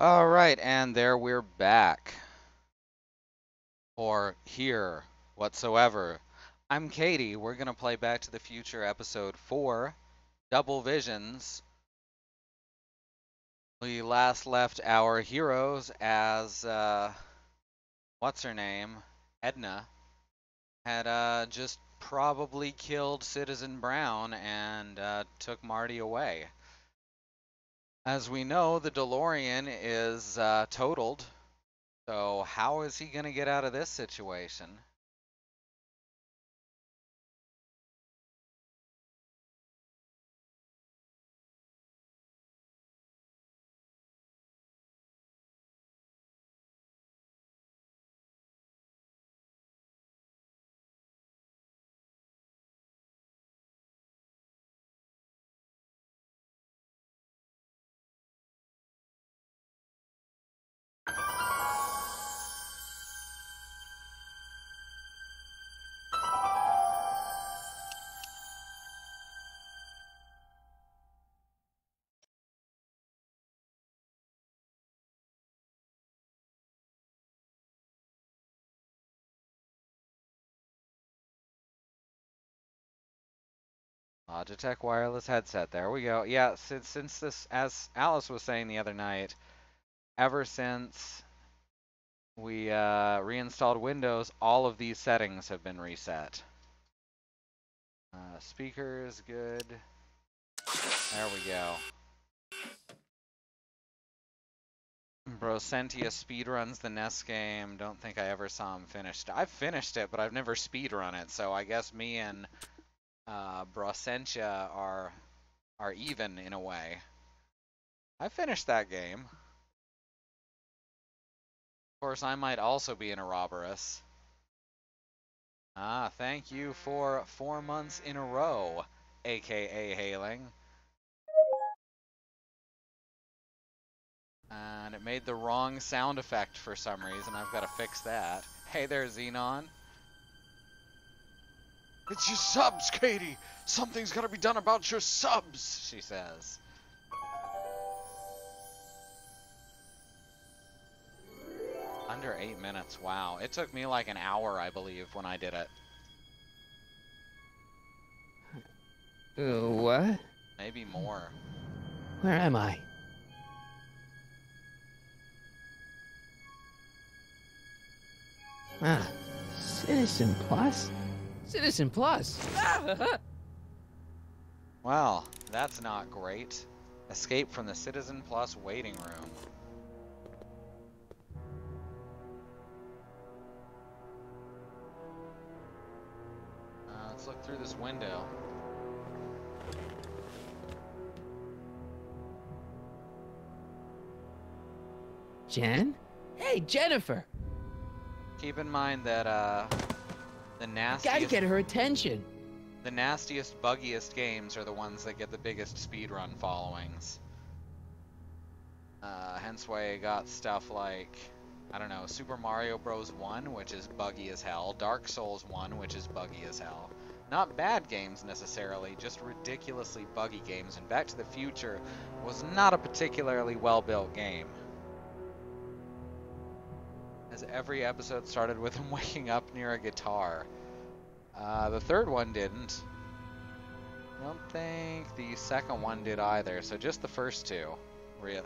All right, and there we're back. Or here, whatsoever. I'm Katie. We're going to play Back to the Future episode 4, Double Visions. We last left our heroes as, what's her name? Edna had just probably killed Citizen Brown and took Marty away. As we know, the DeLorean is totaled. So how is he going to get out of this situation? Logitech wireless headset. There we go. Yeah, since this, as Alice was saying the other night, ever since we reinstalled Windows, all of these settings have been reset. Speakers, good. There we go. Brosentia speedruns the NES game. Don't think I ever saw him finished. I've finished it, but I've never speedrun it. So I guess me and Brosentia are even in a way. I finished that game. Of course, I might also be an Ouroboros. Ah, thank you for 4 months in a row, aka hailing. And it made the wrong sound effect for some reason. I've got to fix that. Hey there, Xenon. It's your subs, Katie! Something's got to be done about your subs, she says. Under 8 minutes, wow. It took me like an hour, I believe, when I did it. What? Maybe more. Where am I? Ah, Citizen Plus? Citizen Plus! Well, that's not great. Escape from the Citizen Plus waiting room. Let's look through this window. Jen? Hey, Jennifer! Keep in mind that the nastiest Gotta get her attention. the nastiest, buggiest games are the ones that get the biggest speedrun followings. Hence why I got stuff like, I don't know, Super Mario Bros. 1, which is buggy as hell, Dark Souls 1, which is buggy as hell. Not bad games necessarily, just ridiculously buggy games, and Back to the Future was not a particularly well-built game. As every episode started with him waking up near a guitar. The third one didn't. I don't think the second one did either, so just the first two.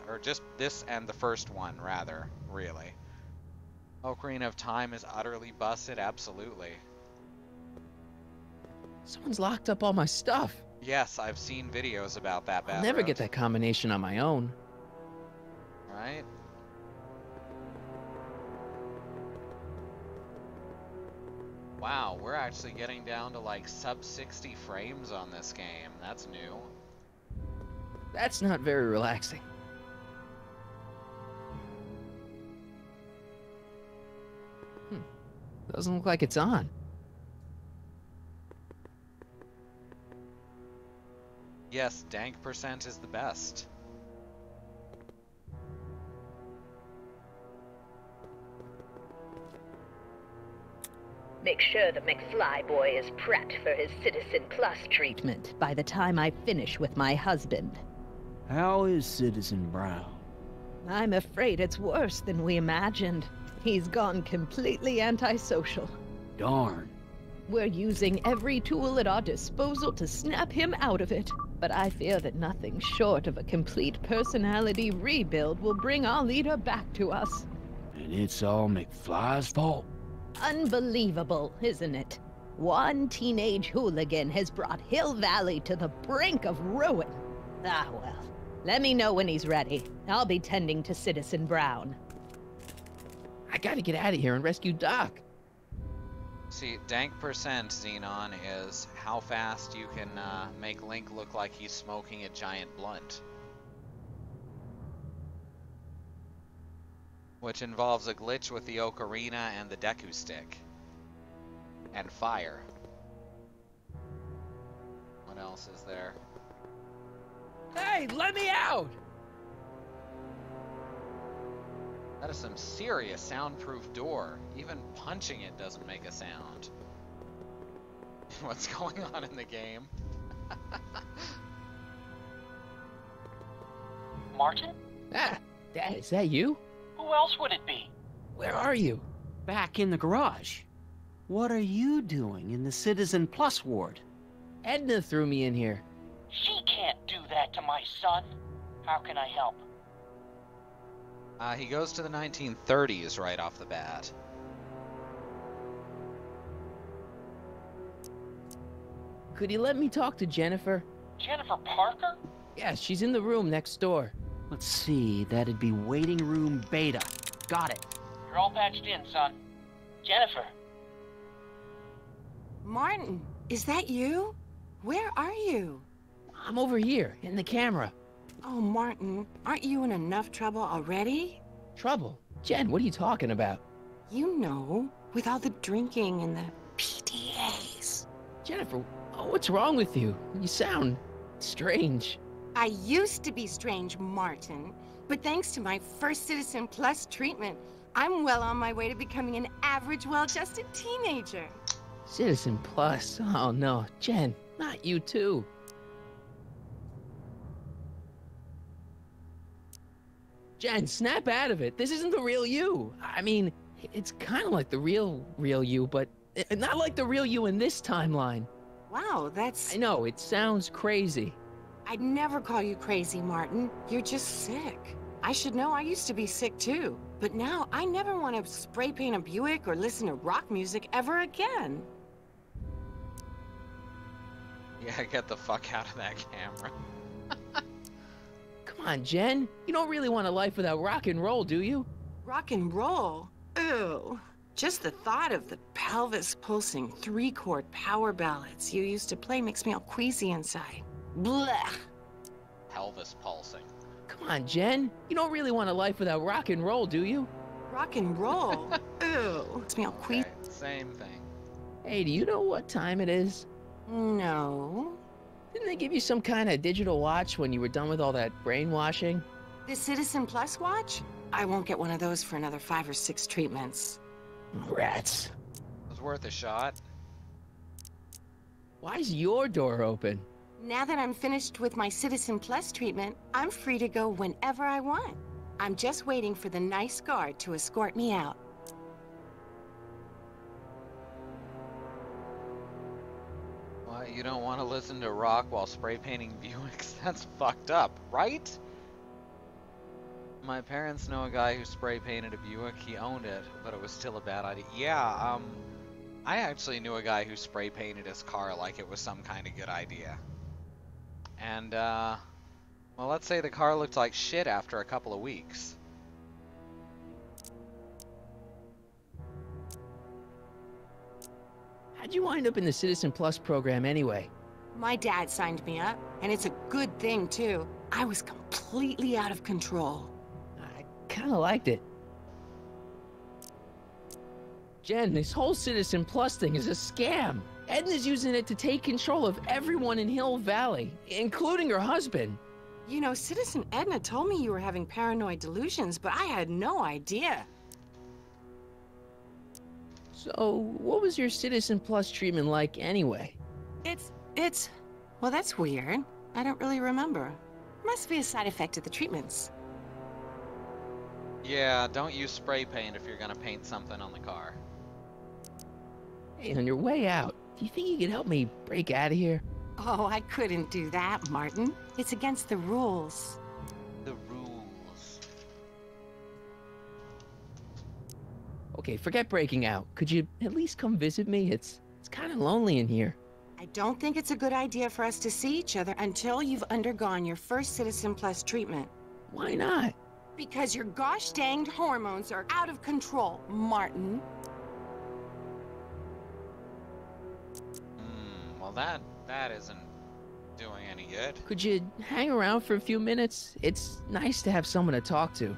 Or just this and the first one, rather, really. Ocarina of Time is utterly busted, absolutely. Someone's locked up all my stuff. Yes, I've seen videos about that bad I'll never road. get that combination on my own. Right? Wow, we're actually getting down to like sub 60 frames on this game. That's new. That's not very relaxing. Doesn't look like it's on. Yes, dank percent is the best. Make sure the McFly boy is prepped for his Citizen Plus treatment by the time I finish with my husband. How is Citizen Brown? I'm afraid it's worse than we imagined. He's gone completely antisocial. Darn. We're using every tool at our disposal to snap him out of it. But I fear that nothing short of a complete personality rebuild will bring our leader back to us. And it's all McFly's fault? Unbelievable, isn't it? One teenage hooligan has brought Hill Valley to the brink of ruin. Ah, well. Let me know when he's ready. I'll be tending to Citizen Brown. I gotta get out of here and rescue Doc. See, dank percent, Xenon, is how fast you can make Link look like he's smoking a giant blunt. Which involves a glitch with the ocarina and the Deku stick. And fire. What else is there? Hey, let me out! That is some serious soundproof door. Even punching it doesn't make a sound. What's going on in the game? Martin? Ah, Dad, is that you? Who else would it be? Where are you? Back in the garage. What are you doing in the Citizen Plus ward? Edna threw me in here. She can't do that to my son. How can I help? He goes to the 1930s right off the bat. Could you let me talk to Jennifer? Jennifer Parker? Yeah, she's in the room next door. Let's see, that'd be waiting room beta. Got it. You're all patched in, son. Jennifer. Martin, is that you? Where are you? I'm over here, in the camera. Oh, Martin, aren't you in enough trouble already? Trouble? Jen, what are you talking about? You know, with all the drinking and the PDAs. Jennifer, what's wrong with you? You sound strange. I used to be strange, Martin, but thanks to my first Citizen Plus treatment, I'm well on my way to becoming an average, well-adjusted teenager. Citizen Plus? Oh no, Jen, not you too. Jen, snap out of it. This isn't the real you. I mean, it's kind of like the real you, but not like the real you in this timeline. Wow, that's... I know, it sounds crazy. I'd never call you crazy, Martin. You're just sick. I should know, I used to be sick too. But now, I never want to spray paint a Buick or listen to rock music ever again. Yeah, get the fuck out of that camera. Come on, Jen. You don't really want a life without rock and roll, do you? Rock and roll? Ew. Just the thought of the pelvis-pulsing, three-chord power ballads you used to play makes me all queasy inside. Blech. Pelvis pulsing. Come on, Jen. You don't really want a life without rock and roll, do you? Rock and roll? Ew. Makes me all queasy. Okay, same thing. Hey, do you know what time it is? No. Didn't they give you some kind of digital watch when you were done with all that brainwashing? The Citizen Plus watch? I won't get one of those for another 5 or 6 treatments. Rats. It was worth a shot. Why's your door open? Now that I'm finished with my Citizen Plus treatment, I'm free to go whenever I want. I'm just waiting for the nice guard to escort me out. What, you don't want to listen to rock while spray painting Buicks? That's fucked up, right? My parents know a guy who spray painted a Buick. He owned it, but it was still a bad idea. Yeah, I actually knew a guy who spray painted his car like it was some kind of good idea. And, well, let's say the car looked like shit after a couple of weeks. How'd you wind up in the Citizen Plus program anyway? My dad signed me up, and it's a good thing, too. I was completely out of control. I kinda liked it. Jen, this whole Citizen Plus thing is a scam. Edna's using it to take control of everyone in Hill Valley, including her husband. You know, Citizen Edna told me you were having paranoid delusions, but I had no idea. So, what was your Citizen Plus treatment like anyway? Well, that's weird. I don't really remember. Must be a side effect of the treatments. Yeah, don't use spray paint if you're gonna paint something on the car. Hey, on your way out, do you think you could help me break out of here? Oh, I couldn't do that, Martin. It's against the rules. The rules. Okay, forget breaking out. Could you at least come visit me? It's kind of lonely in here. I don't think it's a good idea for us to see each other until you've undergone your first Citizen Plus treatment. Why not? Because your gosh danged hormones are out of control, Martin. Well that isn't doing any good. Could you hang around for a few minutes? It's nice to have someone to talk to.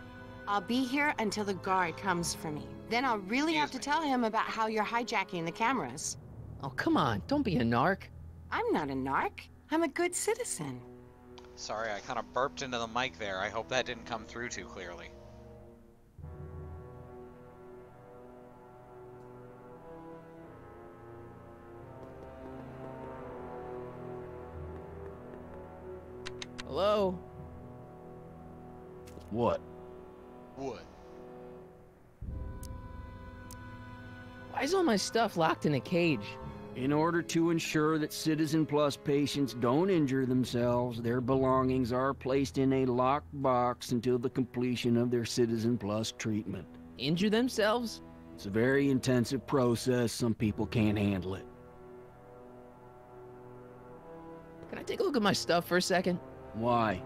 I'll be here until the guard comes for me. Then I'll really have to tell him about how you're hijacking the cameras. Oh, come on, don't be a narc. I'm not a narc. I'm a good citizen. Sorry, I kind of burped into the mic there. I hope that didn't come through too clearly. Hello? What? Wood. Why is all my stuff locked in a cage? In order to ensure that Citizen Plus patients don't injure themselves, their belongings are placed in a locked box until the completion of their Citizen Plus treatment. Injure themselves? It's a very intensive process. Some people can't handle it. Can I take a look at my stuff for a second? Why?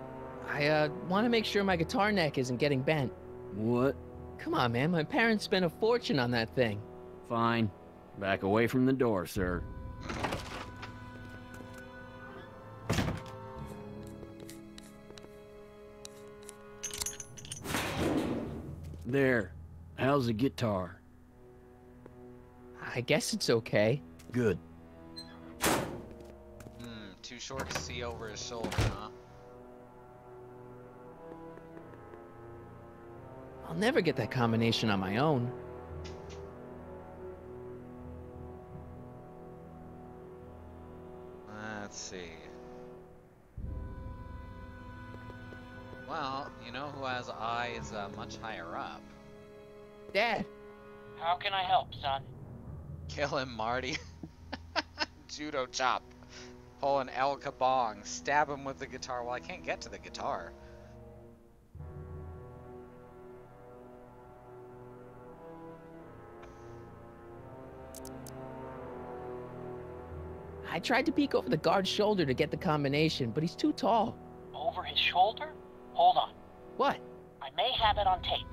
I want to make sure my guitar neck isn't getting bent. What? Come on, man, my parents spent a fortune on that thing. Fine. Back away from the door, sir. There. How's the guitar? I guess it's okay. Good. Too short to see over his shoulder, huh? I'll never get that combination on my own. Let's see. Well, you know who has eyes much higher up? Dad, How can I help, son? Kill him, Marty. Judo chop. Pull an El Kabong. Stab him with the guitar. Well, I can't get to the guitar. I tried to peek over the guard's shoulder to get the combination, but he's too tall. Over his shoulder? Hold on. What? I may have it on tape.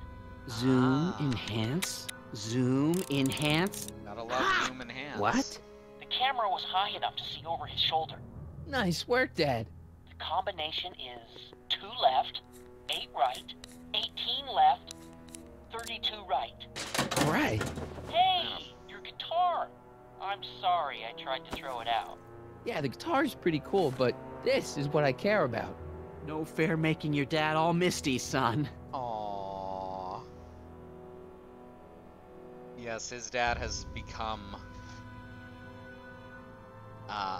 Zoom, enhance. Zoom, enhance. Gotta love human hands. What? The camera was high enough to see over his shoulder. Nice work, Dad. The combination is 2 left, 8 right, 18 left, 32 right. All right. Hey, your guitar! I'm sorry I tried to throw it out. Yeah, the guitar's pretty cool, but this is what I care about. No fair making your dad all misty, son. Aww. Yes, his dad has become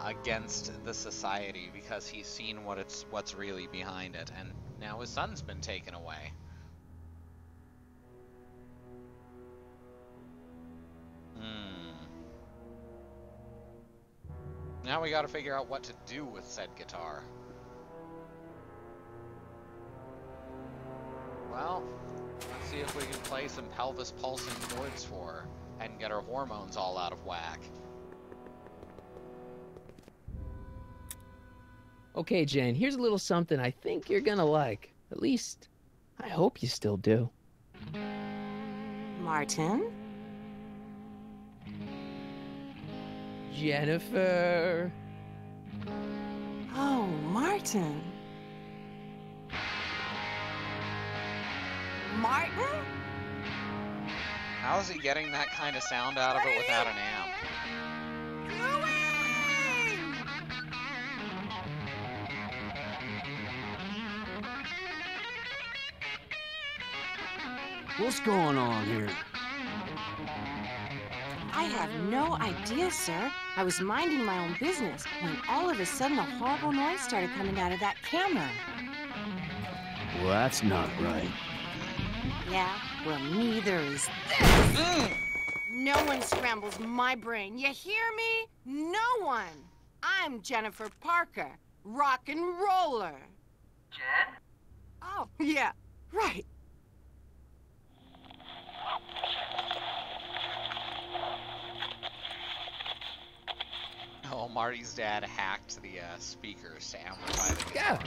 against the society because he's seen what's really behind it, and now his son's been taken away. Now we gotta figure out what to do with said guitar. Well, let's see if we can play some pelvis pulsing chords for her and get her hormones all out of whack. Okay, Jane, here's a little something I think you're gonna like. At least, I hope you still do. Martin? Jennifer. Oh, Martin. Martin? How is he getting that kind of sound out of it without an amp? What's going on here? I have no idea, sir. I was minding my own business when all of a sudden a horrible noise started coming out of that camera. Well, that's not right. Yeah? Well, neither is this. No one scrambles my brain. You hear me? No one. I'm Jennifer Parker, rock and roller. Jen? Oh, yeah, right. Oh, Marty's dad hacked the speakers to amplify the Yeah,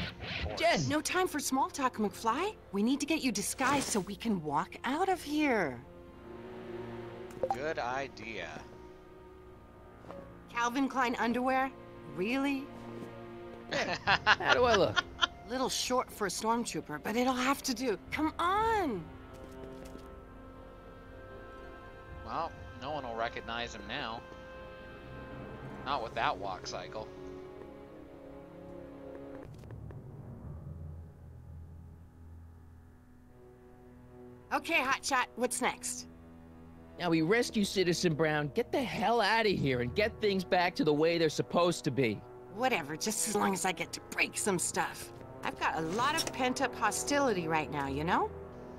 voice. Jen. No time for small talk, McFly. We need to get you disguised so we can walk out of here. Good idea. Calvin Klein underwear? Really? How do I look? Little short for a stormtrooper, but it'll have to do. Come on! Well, no one will recognize him now. Not with that walk cycle. Okay, Hotshot, what's next? Now we rescue Citizen Brown, get the hell out of here, and get things back to the way they're supposed to be. Whatever, just as long as I get to break some stuff. I've got a lot of pent-up hostility right now, you know?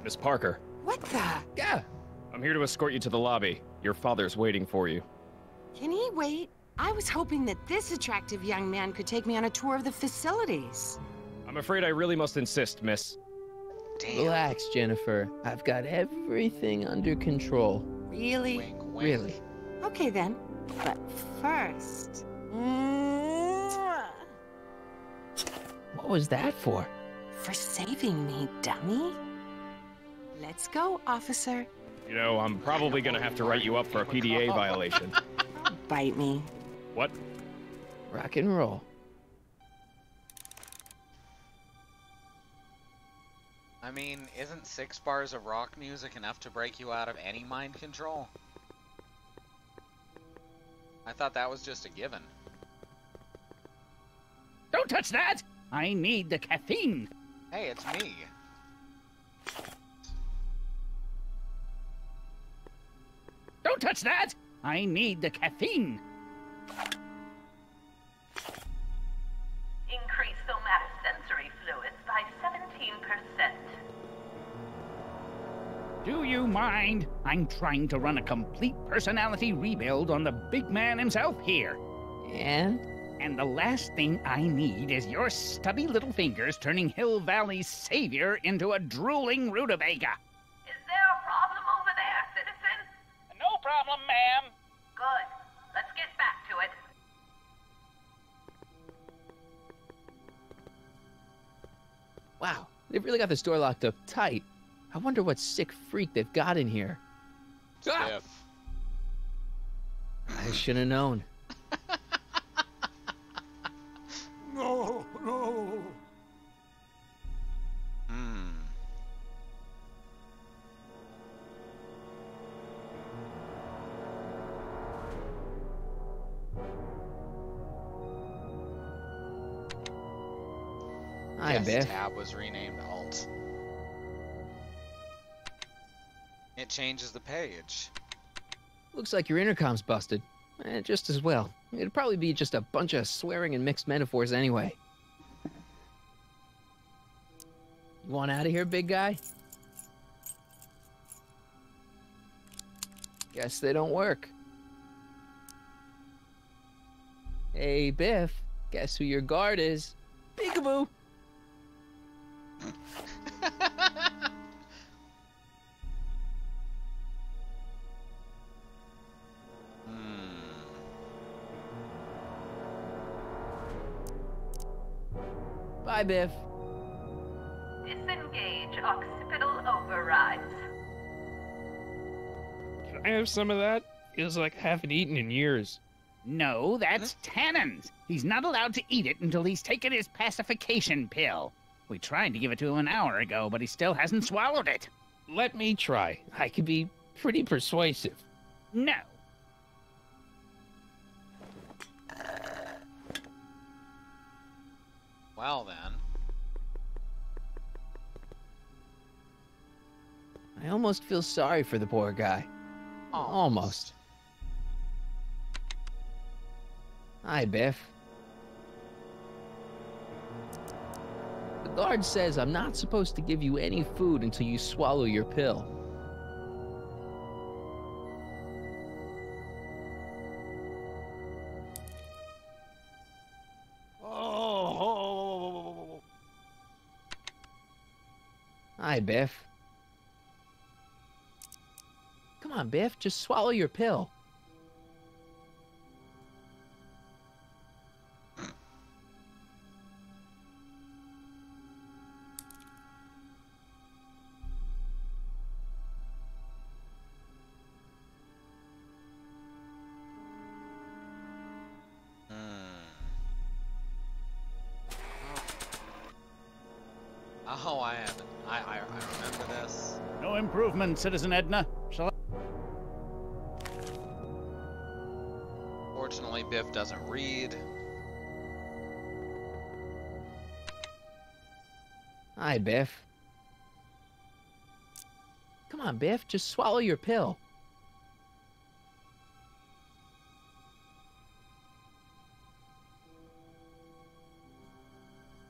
Miss Parker, What the? Yeah. I'm here to escort you to the lobby. Your father's waiting for you. Can he wait? I was hoping that this attractive young man could take me on a tour of the facilities. I'm afraid I really must insist, miss. Damn. Relax, Jennifer. I've got everything under control. Really? Wink, wink. Really. Okay then. But first... Mwah! What was that for? For saving me, dummy. Let's go, officer. You know, I'm probably gonna have to write you up for a PDA violation. Bite me. What? Rock and roll. I mean, isn't 6 bars of rock music enough to break you out of any mind control? I thought that was just a given. Don't touch that! I need the caffeine. Hey, it's me. Don't touch that! I need the caffeine. Increase somatosensory fluids by 17%. Do you mind? I'm trying to run a complete personality rebuild on the big man himself here. And? And the last thing I need is your stubby little fingers turning Hill Valley's savior into a drooling rutabaga. Is there a problem over there, citizen? No problem, ma'am. Good. Let's get back to it. Wow, they've really got the store locked up tight. I wonder what sick freak they've got in here. Ah! Stiff. I should have known. No, no. Hmm. Hi, Yes, Biff. tab was renamed Alt. It changes the page. Looks like your intercom's busted. Just as well. It'd probably be just a bunch of swearing and mixed metaphors anyway. You want out of here, big guy? Guess they don't work. Hey, Biff. Guess who your guard is? Peekaboo! Bye, Biff. Disengage occipital overrides. Can I have some of that? Feels like I haven't eaten in years. No, that's Tannen's. He's not allowed to eat it until he's taken his pacification pill. We tried to give it to him an hour ago, but he still hasn't swallowed it. Let me try. I could be pretty persuasive. No. Well then. I almost feel sorry for the poor guy. Almost. Hi, Biff. guard says I'm not supposed to give you any food until you swallow your pill. Oh. Hi, Biff. Come on, Biff, just swallow your pill. Oh, I remember this. No improvement, Citizen Edna. Shall I? Fortunately, Biff doesn't read. Hi, Biff. Come on, Biff, just swallow your pill.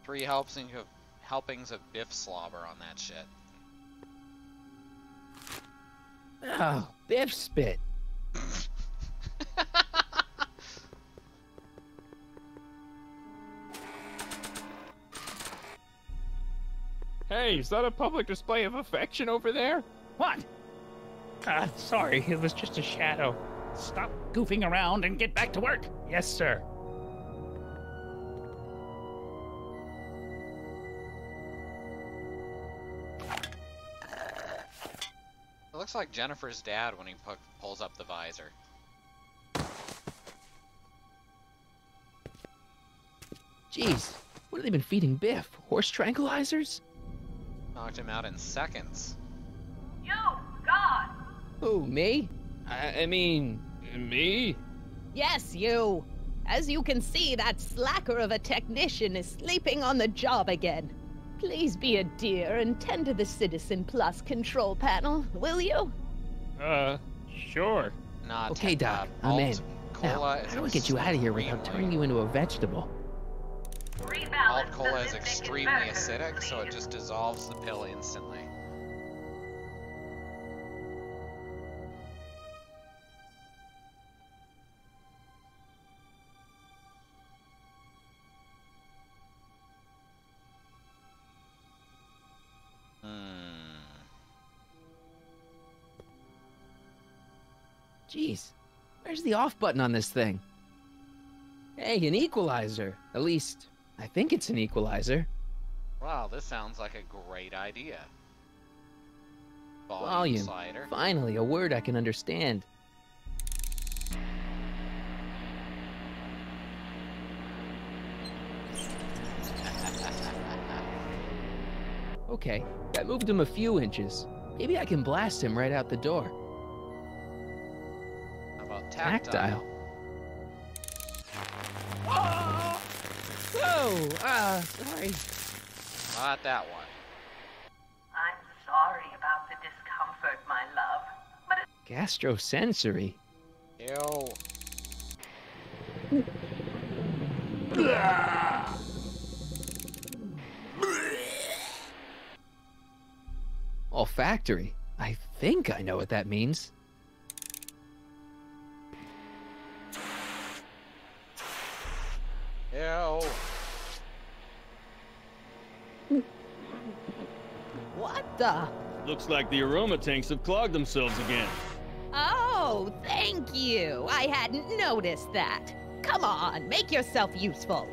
Three helpings of Biff slobber on that shit. Oh, Biff spit. Hey, is that a public display of affection over there? What? Sorry, it was just a shadow. Stop goofing around and get back to work. Yes, sir. It looks like Jennifer's dad when he pulls up the visor. Jeez, what have they been feeding Biff? Horse tranquilizers? Knocked him out in seconds. You, God! Who, me? I mean, me? Yes, you. As you can see, that slacker of a technician is sleeping on the job again. Please be a dear and tend to the Citizen Plus control panel, will you? Sure. Not Okay, Doc, I'm in. Now, Cola how is do I get you out of here without turning you into a vegetable? Alt Rebalance cola the is limbic extremely inversion, acidic, so it please. just dissolves the pill instantly. Jeez, where's the off button on this thing? Hey, an equalizer. At least, I think it's an equalizer. Wow, this sounds like a great idea. Volume. Slider. Finally, a word I can understand. Okay, that moved him a few inches. Maybe I can blast him right out the door. How about tactile? Whoa! Sorry. Not that one. I'm sorry about the discomfort, my love. But Gastrosensory. Ew. Olfactory. I think I know what that means. Ew. What the? Looks like the aroma tanks have clogged themselves again. Oh, thank you. I hadn't noticed that. Come on, make yourself useful.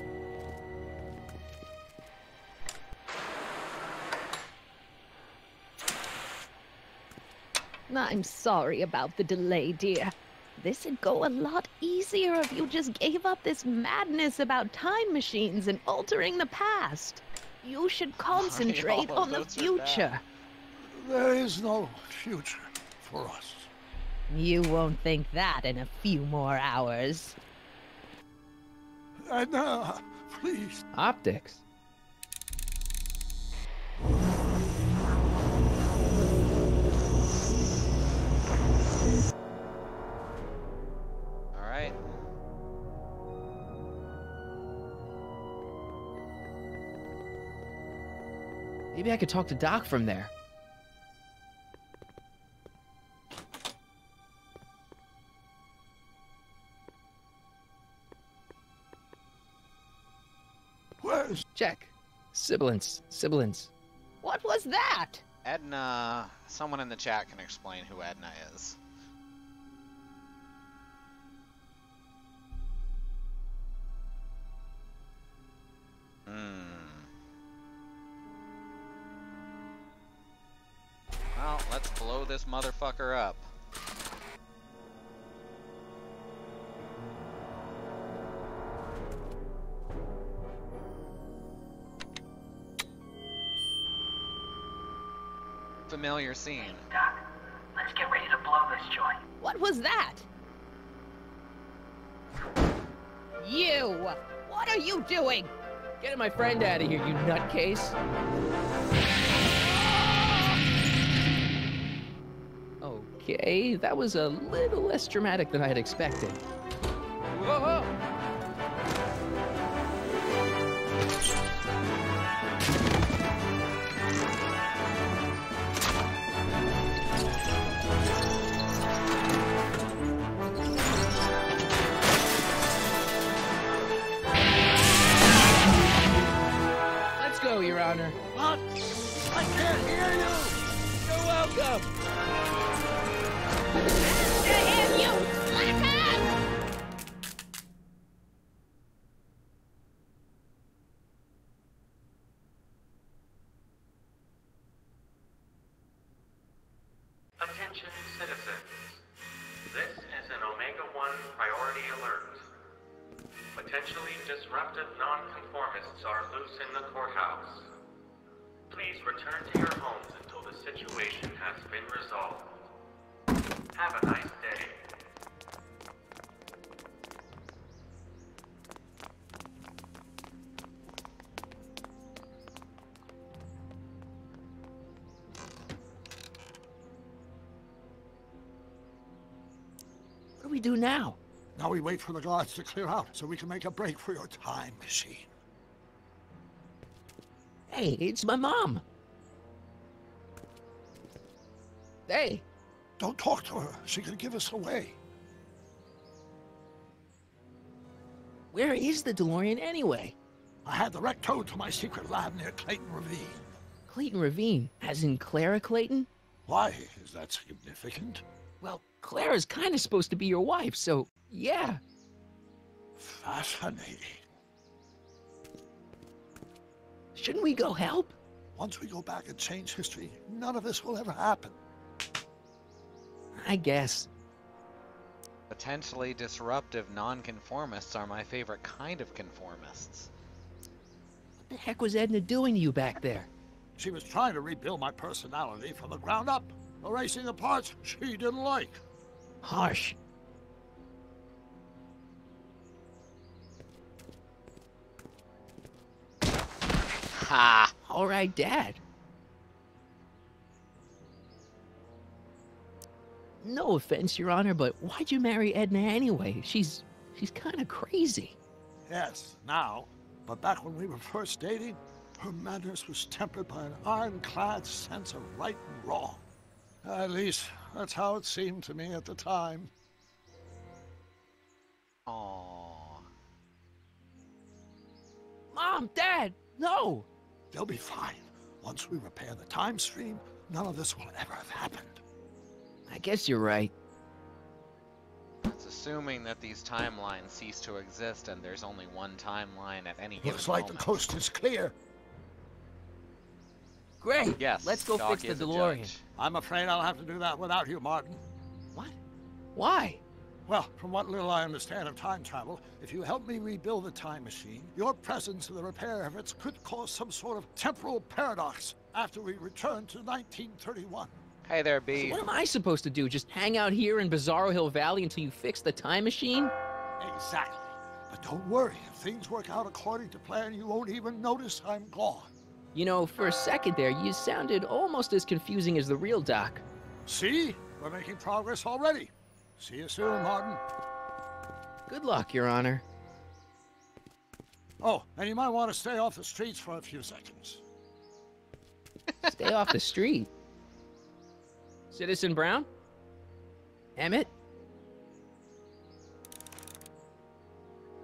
I'm sorry about the delay, dear. This'd go a lot easier if you just gave up this madness about time machines and altering the past. You should concentrate all of on the those are future. There is no future for us. You won't think that in a few more hours. Edna, please. Optics. All right. Maybe I could talk to Doc from there. Where's... Check. Sibilance. What was that? Edna, someone in the chat can explain who Edna is. Well, let's blow this motherfucker up. Familiar scene. Doc, let's get ready to blow this joint. What was that? You! What are you doing? Get my friend out of here, you nutcase. Okay, that was a little less dramatic than I had expected. Whoa! Let's go, Your Honor. What? I can't hear you! You're welcome! Damn you, slacker! Attention citizens. This is an Omega-1 priority alert. Potentially disruptive nonconformists are loose in the courthouse. Please return to your homes until the situation has been resolved. Have a nice day. What do we do now? Now we wait for the guards to clear out so we can make a break for your time machine. Hey, it's my mom. Hey. Don't talk to her. She could give us away. Where is the DeLorean anyway? I had the wreck towed to my secret lab near Clayton Ravine. Clayton Ravine, as in Clara Clayton? Why? Is that significant? Well, Clara's kind of supposed to be your wife, so yeah. Fascinating. Shouldn't we go help? Once we go back and change history, none of this will ever happen. I guess. Potentially disruptive nonconformists are my favorite kind of conformists. What the heck was Edna doing to you back there? She was trying to rebuild my personality from the ground up, erasing the parts she didn't like. Harsh. Ha! All right, Dad. No offense, Your Honor, but why'd you marry Edna anyway? She's kind of crazy. Yes, now. But back when we were first dating, her madness was tempered by an ironclad sense of right and wrong. At least, that's how it seemed to me at the time. Aww. Mom, Dad, no! They'll be fine. Once we repair the time stream, none of this will ever have happened. I guess you're right. It's assuming that these timelines cease to exist and there's only one timeline at any given Looks like moment. the coast is clear. Great. Yes, Let's go Doc fix is the a DeLorean. judge. I'm afraid I'll have to do that without you, Martin. What? Why? Well, from what little I understand of time travel, if you help me rebuild the time machine, your presence in the repair efforts could cause some sort of temporal paradox after we return to 1931. Hey there, B. So what am I supposed to do? Just hang out here in Bizarro Hill Valley until you fix the time machine? Exactly. But don't worry, if things work out according to plan, you won't even notice I'm gone. You know, for a second there, you sounded almost as confusing as the real Doc. See? We're making progress already. See you soon, Martin. Good luck, Your Honor. Oh, and you might want to stay off the streets for a few seconds. Stay off the street. Citizen Brown? Emmet?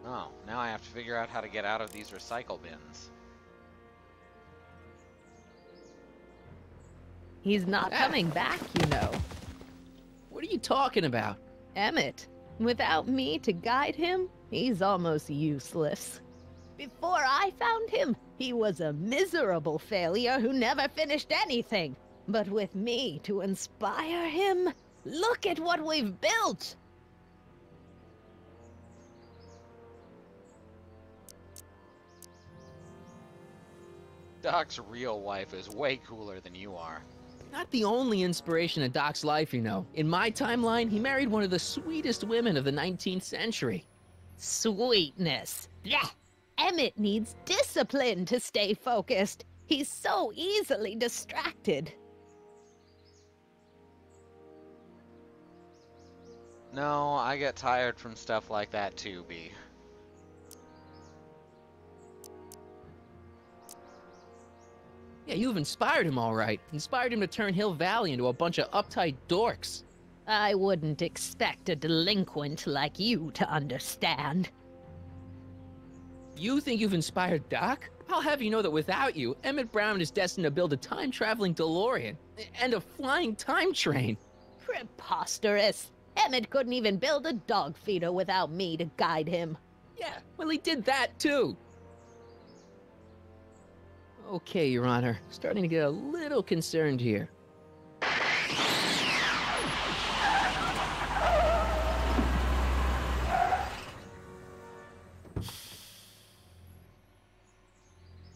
Oh, now I have to figure out how to get out of these recycle bins. He's not coming back, you know. What are you talking about? Emmet, without me to guide him, he's almost useless. Before I found him, he was a miserable failure who never finished anything. But with me to inspire him, look at what we've built! Doc's real wife is way cooler than you are. Not the only inspiration in Doc's life, you know. In my timeline, he married one of the sweetest women of the 19th century. Sweetness. Blech. Emmet needs discipline to stay focused. He's so easily distracted. No, I get tired from stuff like that too, B. Yeah, you've inspired him all right. Inspired him to turn Hill Valley into a bunch of uptight dorks. I wouldn't expect a delinquent like you to understand. You think you've inspired Doc? I'll have you know that without you, Emmet Brown is destined to build a time-traveling DeLorean and a flying time train. Preposterous. Emmet couldn't even build a dog feeder without me to guide him. Yeah, well, he did that too. Okay, Your Honor. Starting to get a little concerned here.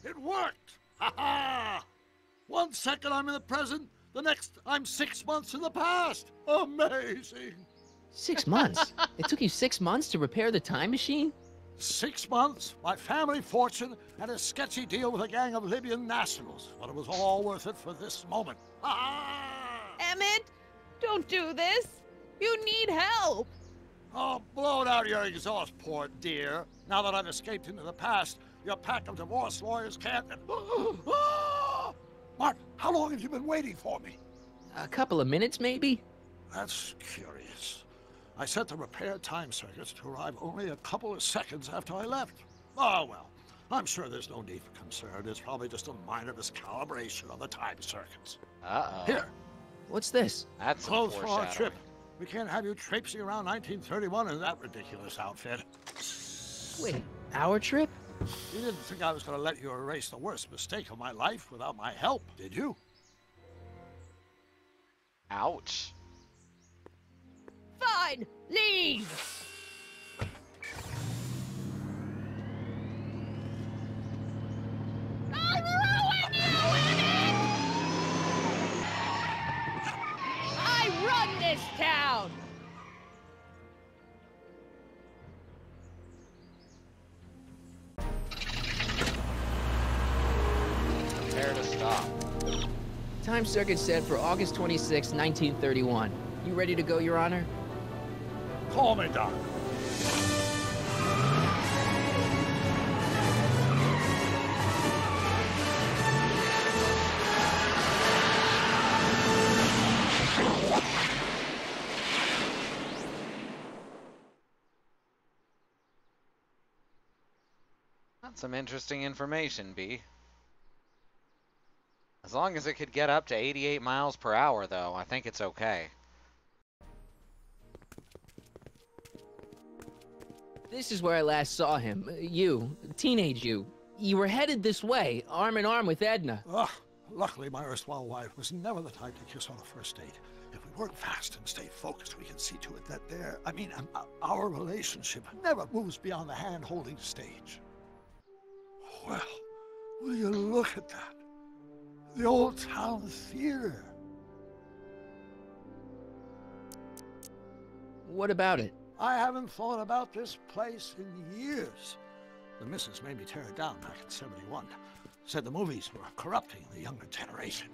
It worked! Ha ha! 1 second I'm in the present, the next I'm 6 months in the past. Amazing! 6 months? It took you 6 months to repair the time machine? 6 months, my family fortune, and a sketchy deal with a gang of Libyan nationals. But it was all worth it for this moment. Ah! Emmet, don't do this. You need help. Oh, blow it out of your exhaust, poor dear. Now that I've escaped into the past, your pack of divorce lawyers can't... Mark, how long have you been waiting for me? A couple of minutes, maybe? That's curious. I set the repair time circuits to arrive only a couple of seconds after I left. Oh, well, I'm sure there's no need for concern. It's probably just a minor miscalibration of the time circuits. Uh-oh. Here. What's this? That's some Clothes for our foreshadowing. trip. We can't have you traipsing around 1931 in that ridiculous outfit. Wait, our trip? You didn't think I was going to let you erase the worst mistake of my life without my help, did you? Ouch. Fine, leave. I'll ruin you, Emmet! I run this town! Prepare to stop. Time circuit set for August 26, 1931. You ready to go, Your Honor? Call me, Doc. That's some interesting information, B. As long as it could get up to 88 miles per hour, though, I think it's okay. This is where I last saw him. You, teenage you. You were headed this way, arm in arm with Edna. Luckily, my erstwhile wife was never the type to kiss on a first date. If we work fast and stay focused, we can see to it that our relationship never moves beyond the hand-holding stage. Well, will you look at that? The old town theater. What about it? I haven't thought about this place in years. The missus made me tear it down back in '71. Said the movies were corrupting the younger generation.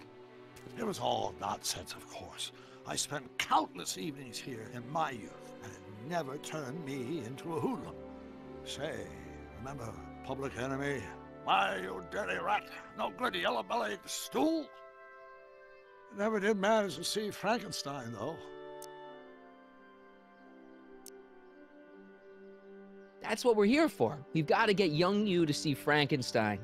It was all nonsense, of course. I spent countless evenings here in my youth, and it never turned me into a hoodlum. Say, remember Public Enemy? Why, you dirty rat, no good yellow-bellied stool? Never did manage to see Frankenstein, though. That's what we're here for. We've got to get young you to see Frankenstein.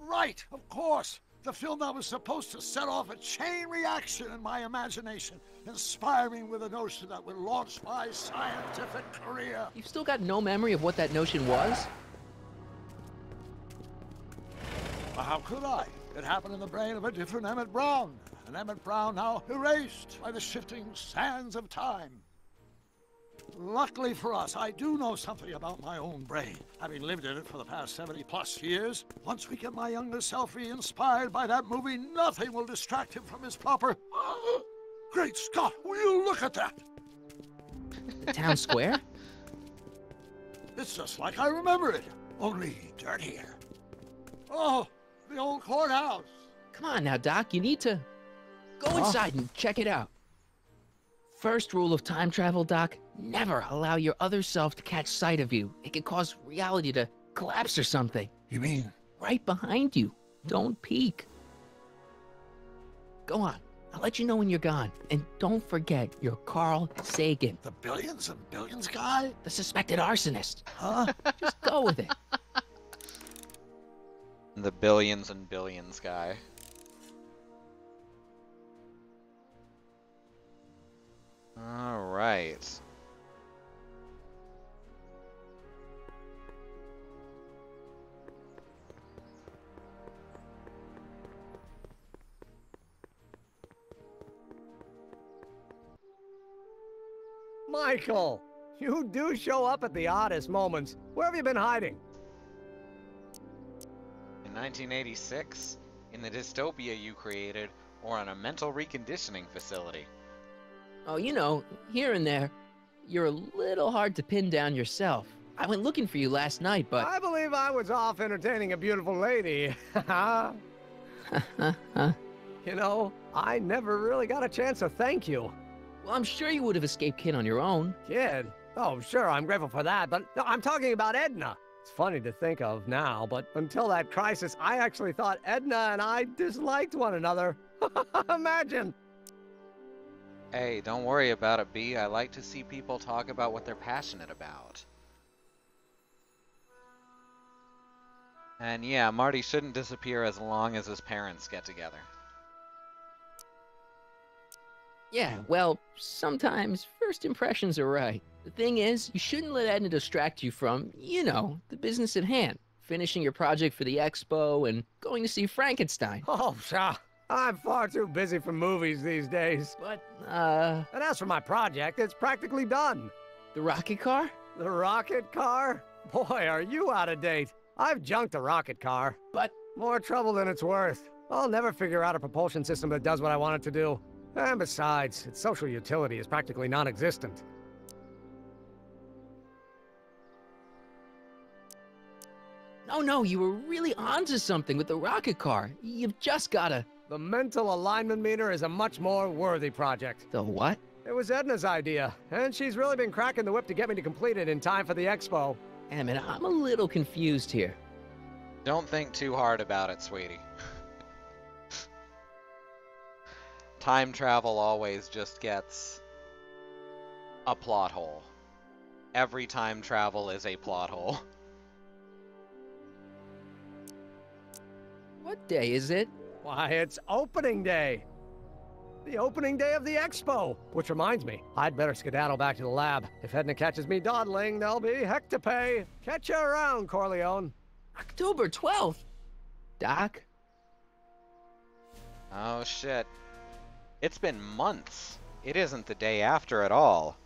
Right, of course. The film that was supposed to set off a chain reaction in my imagination, inspire me with a notion that would launch my scientific career. You've still got no memory of what that notion was? Well, how could I? It happened in the brain of a different Emmet Brown. An Emmet Brown now erased by the shifting sands of time. Luckily for us, I do know something about my own brain, having lived in it for the past 70+ years. Once we get my younger self re-inspired by that movie, nothing will distract him from his proper... Great Scott, will you look at that? The town square? It's just like I remember it, only dirtier. Oh, the old courthouse. Come on now, Doc, you need to go inside and check it out. First rule of time travel, Doc, never allow your other self to catch sight of you. It can cause reality to collapse or something. You mean? Right behind you. Don't peek. Go on. I'll let you know when you're gone. And don't forget, you're Carl Sagan. The billions and billions guy? The suspected arsonist. Huh? Just go with it. The billions and billions guy. All right. Michael, you do show up at the oddest moments. Where have you been hiding? In 1986, in the dystopia you created, or on a mental reconditioning facility. Oh, you know, here and there, you're a little hard to pin down yourself. I went looking for you last night, but... I believe I was off entertaining a beautiful lady. You know, I never really got a chance to thank you. Well, I'm sure you would have escaped Kid on your own. Kid? Oh, sure, I'm grateful for that, but no, I'm talking about Edna. It's funny to think of now, but until that crisis, I actually thought Edna and I disliked one another. Imagine! Hey, don't worry about it, B. I like to see people talk about what they're passionate about. And yeah, Marty shouldn't disappear as long as his parents get together. Yeah, well, sometimes first impressions are right. The thing is, you shouldn't let Edna distract you from, you know, the business at hand. Finishing your project for the expo and going to see Frankenstein. Oh, sure. I'm far too busy for movies these days. But, And as for my project, it's practically done. The rocket car? The rocket car? Boy, are you out of date. I've junked the rocket car. But... more trouble than it's worth. I'll never figure out a propulsion system that does what I want it to do. And besides, its social utility is practically non-existent. No, you were really onto something with the rocket car. You've just gotta... The mental alignment meter is a much more worthy project. The what? It was Edna's idea, and she's really been cracking the whip to get me to complete it in time for the expo. Emmett, I'm a little confused here. Don't think too hard about it, sweetie. Time travel always just gets a plot hole. Every time travel is a plot hole. What day is it? Why, it's opening day. The opening day of the expo. Which reminds me, I'd better skedaddle back to the lab. If Edna catches me dawdling, there'll be heck to pay. Catch you around, Corleone. October 12th? Doc? Oh shit. It's been months. It isn't the day after at all.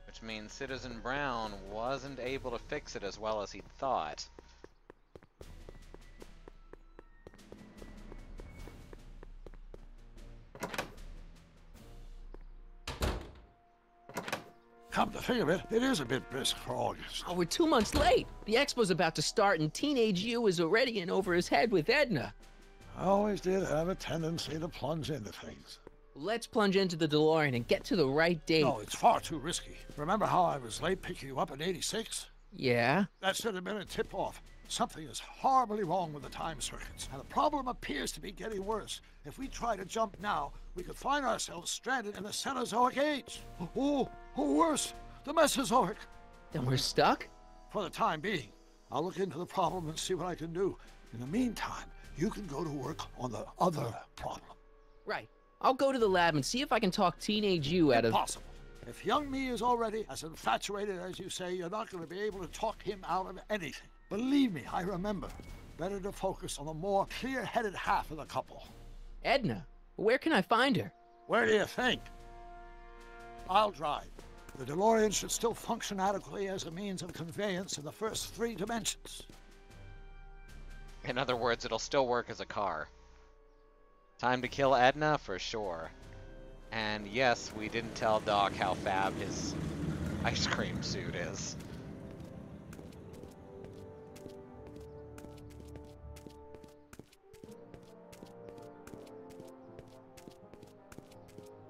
Which means Citizen Brown wasn't able to fix it as well as he'd thought. Come to think of it, it is a bit brisk for August. Oh, we're 2 months late. The expo's about to start and teenage you is already in over his head with Edna. I always did have a tendency to plunge into things. Let's plunge into the DeLorean and get to the right date. No, it's far too risky. Remember how I was late picking you up in '86? Yeah? That should have been a tip-off. Something is horribly wrong with the time circuits, and the problem appears to be getting worse. If we try to jump now, we could find ourselves stranded in the Cenozoic age. Or worse, the Mesozoic. Then we're stuck? For the time being. I'll look into the problem and see what I can do. In the meantime, you can go to work on the other problem. Right. I'll go to the lab and see if I can talk teenage you out of... Impossible. If young me is already as infatuated as you say, you're not going to be able to talk him out of anything. Believe me, I remember. Better to focus on the more clear-headed half of the couple. Edna? Where can I find her? Where do you think? I'll drive. The DeLorean should still function adequately as a means of conveyance in the first 3 dimensions. In other words, it'll still work as a car. Time to kill Edna for sure. And yes, we didn't tell Doc how fab his ice cream suit is.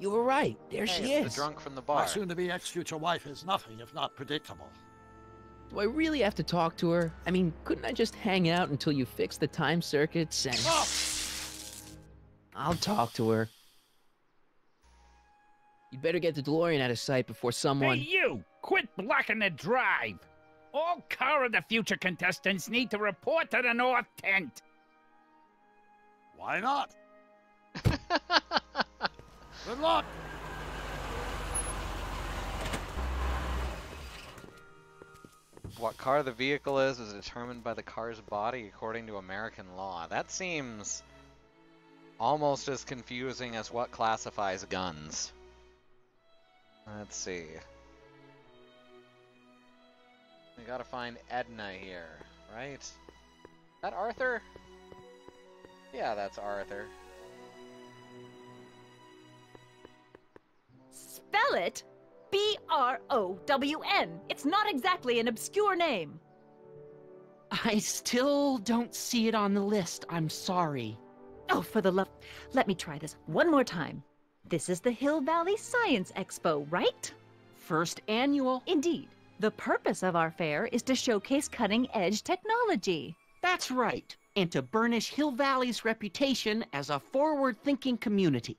You were right. There Hey, she it's is. the drunk from the My bar. soon-to-be ex-future wife is nothing if not predictable. Do I really have to talk to her? I mean, couldn't I just hang out until you fix the time circuits and... Oh! I'll talk to her. You'd better get the DeLorean out of sight before someone... Hey, you! Quit blocking the drive! All Car of the Future contestants need to report to the North Tent. Why not? Good luck! What car the vehicle is determined by the car's body according to American law. That seems almost as confusing as what classifies guns. Let's see. We gotta find Edna here, right? Is that Arthur? Yeah, that's Arthur. Spell it B-R-O-W-N. It's not exactly an obscure name. I still don't see it on the list. I'm sorry. Oh, for the love... Let me try this one more time. This is the Hill Valley Science Expo, right? First annual. Indeed. The purpose of our fair is to showcase cutting-edge technology. That's right. And to burnish Hill Valley's reputation as a forward-thinking community.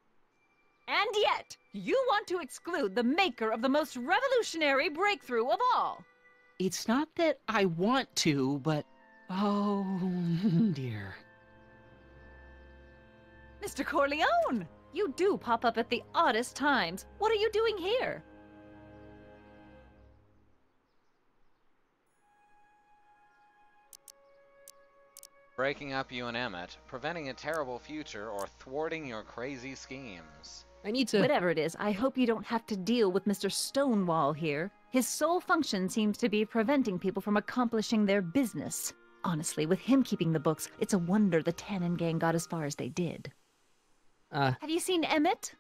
And yet, you want to exclude the maker of the most revolutionary breakthrough of all. It's not that I want to, but... oh, dear. Mr. Corleone, you do pop up at the oddest times. What are you doing here? Breaking up you and Emmet, preventing a terrible future, or thwarting your crazy schemes. I need to... Whatever it is, I hope you don't have to deal with Mr. Stonewall here. His sole function seems to be preventing people from accomplishing their business. Honestly, with him keeping the books, it's a wonder the Tannen gang got as far as they did. Have you seen Emmet?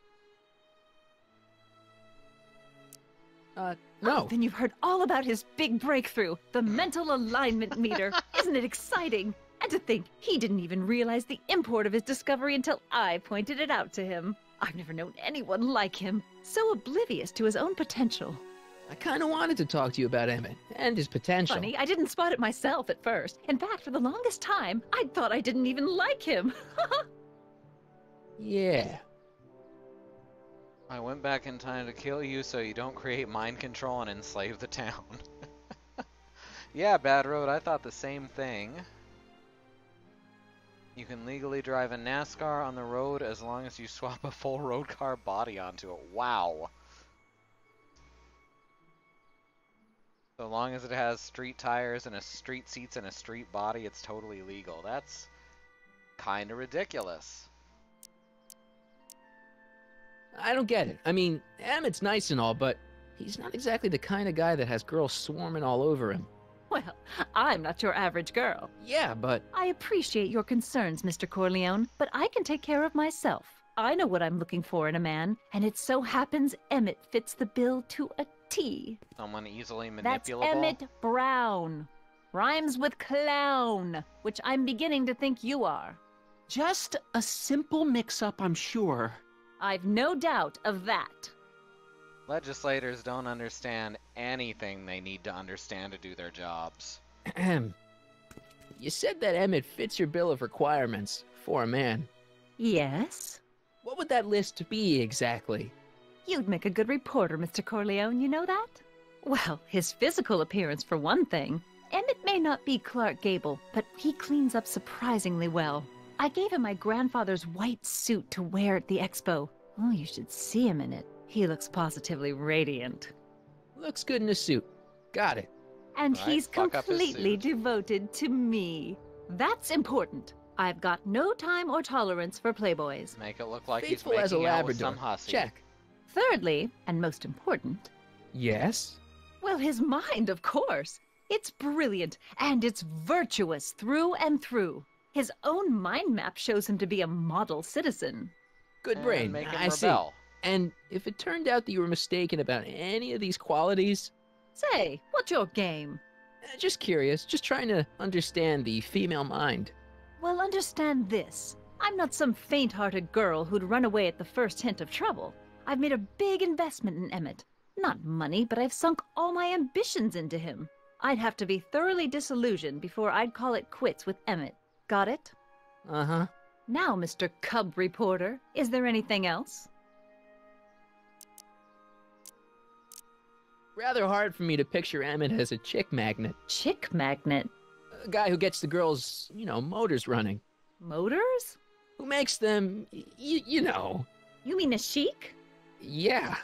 No. Oh, then you've heard all about his big breakthrough, the mental alignment meter. Isn't it exciting? And to think, he didn't even realize the import of his discovery until I pointed it out to him. I've never known anyone like him, so oblivious to his own potential. I kind of wanted to talk to you about Emmet and his potential. Funny, I didn't spot it myself at first. In fact, for the longest time, I thought I didn't even like him. Yeah. I went back in time to kill you so you don't create mind control and enslave the town. Yeah, Bad Road, I thought the same thing. You can legally drive a NASCAR on the road as long as you swap a full road car body onto it. Wow. So long as it has street tires and a street seats and a street body, it's totally legal. That's kind of ridiculous. I don't get it. I mean, Emmett's nice and all, but he's not exactly the kind of guy that has girls swarming all over him. Well, I'm not your average girl. Yeah, but... I appreciate your concerns, Mr. Corleone, but I can take care of myself. I know what I'm looking for in a man, and it so happens Emmet fits the bill to a T. Someone easily manipulable? That's Emmet Brown. Rhymes with clown, which I'm beginning to think you are. Just a simple mix-up, I'm sure. I've no doubt of that. Legislators don't understand anything they need to understand to do their jobs. You said that Emmet fits your bill of requirements for a man. Yes? What would that list be exactly? You'd make a good reporter, Mr. Corleone, you know that? Well, his physical appearance for one thing. Emmet may not be Clark Gable, but he cleans up surprisingly well. I gave him my grandfather's white suit to wear at the expo. Oh, you should see him in it. He looks positively radiant. Looks good in a suit. Got it. And Right, he's fuck up his completely suit. devoted to me. That's important. I've got no time or tolerance for playboys. Make it look like Faithful he's as a making out with Labrador. some hussy. Check. Thirdly, and most important, Yes? well, his mind, of course. It's brilliant, and it's virtuous through and through. His own mind map shows him to be a model citizen. Good And brain. make him I see. rebel. And if it turned out that you were mistaken about any of these qualities, Say, what's your game? just curious, just trying to understand the female mind. Well, understand this. I'm not some faint-hearted girl who'd run away at the first hint of trouble. I've made a big investment in Emmet. Not money, but I've sunk all my ambitions into him. I'd have to be thoroughly disillusioned before I'd call it quits with Emmet. Got it? Uh-huh. Now, Mr. Cub Reporter, is there anything else? Rather hard for me to picture Emmet as a chick magnet. Chick magnet? A guy who gets the girls, motors running. Motors? Who makes them, you know. You mean a chic? Yeah.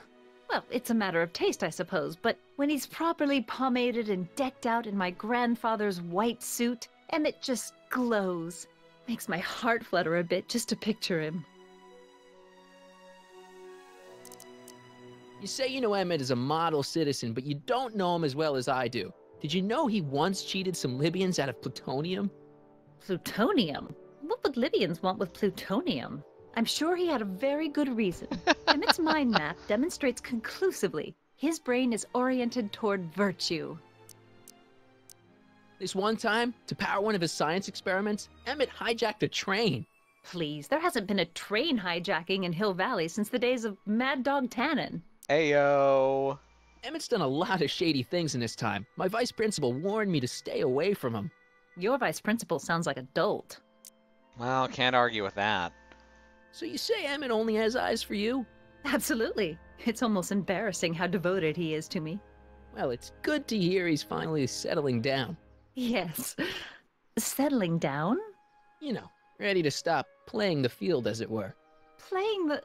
Well, it's a matter of taste, I suppose, but when he's properly pomaded and decked out in my grandfather's white suit, Emmet just glows. Makes my heart flutter a bit just to picture him. You say you know Emmet is a model citizen, but you don't know him as well as I do. Did you know he once cheated some Libyans out of plutonium? Plutonium? What would Libyans want with plutonium? I'm sure he had a very good reason. Emmett's mind map demonstrates conclusively his brain is oriented toward virtue. This one time, to power one of his science experiments, Emmet hijacked a train. Please, there hasn't been a train hijacking in Hill Valley since the days of Mad Dog Tannen. Ayo. Emmett's done a lot of shady things in his time. My vice principal warned me to stay away from him. Your vice principal sounds like a dolt. Well, can't argue with that. So you say Emmet only has eyes for you? Absolutely. It's almost embarrassing how devoted he is to me. Well, it's good to hear he's finally settling down. Yes. Settling down? You know, ready to stop playing the field, as it were. Playing the...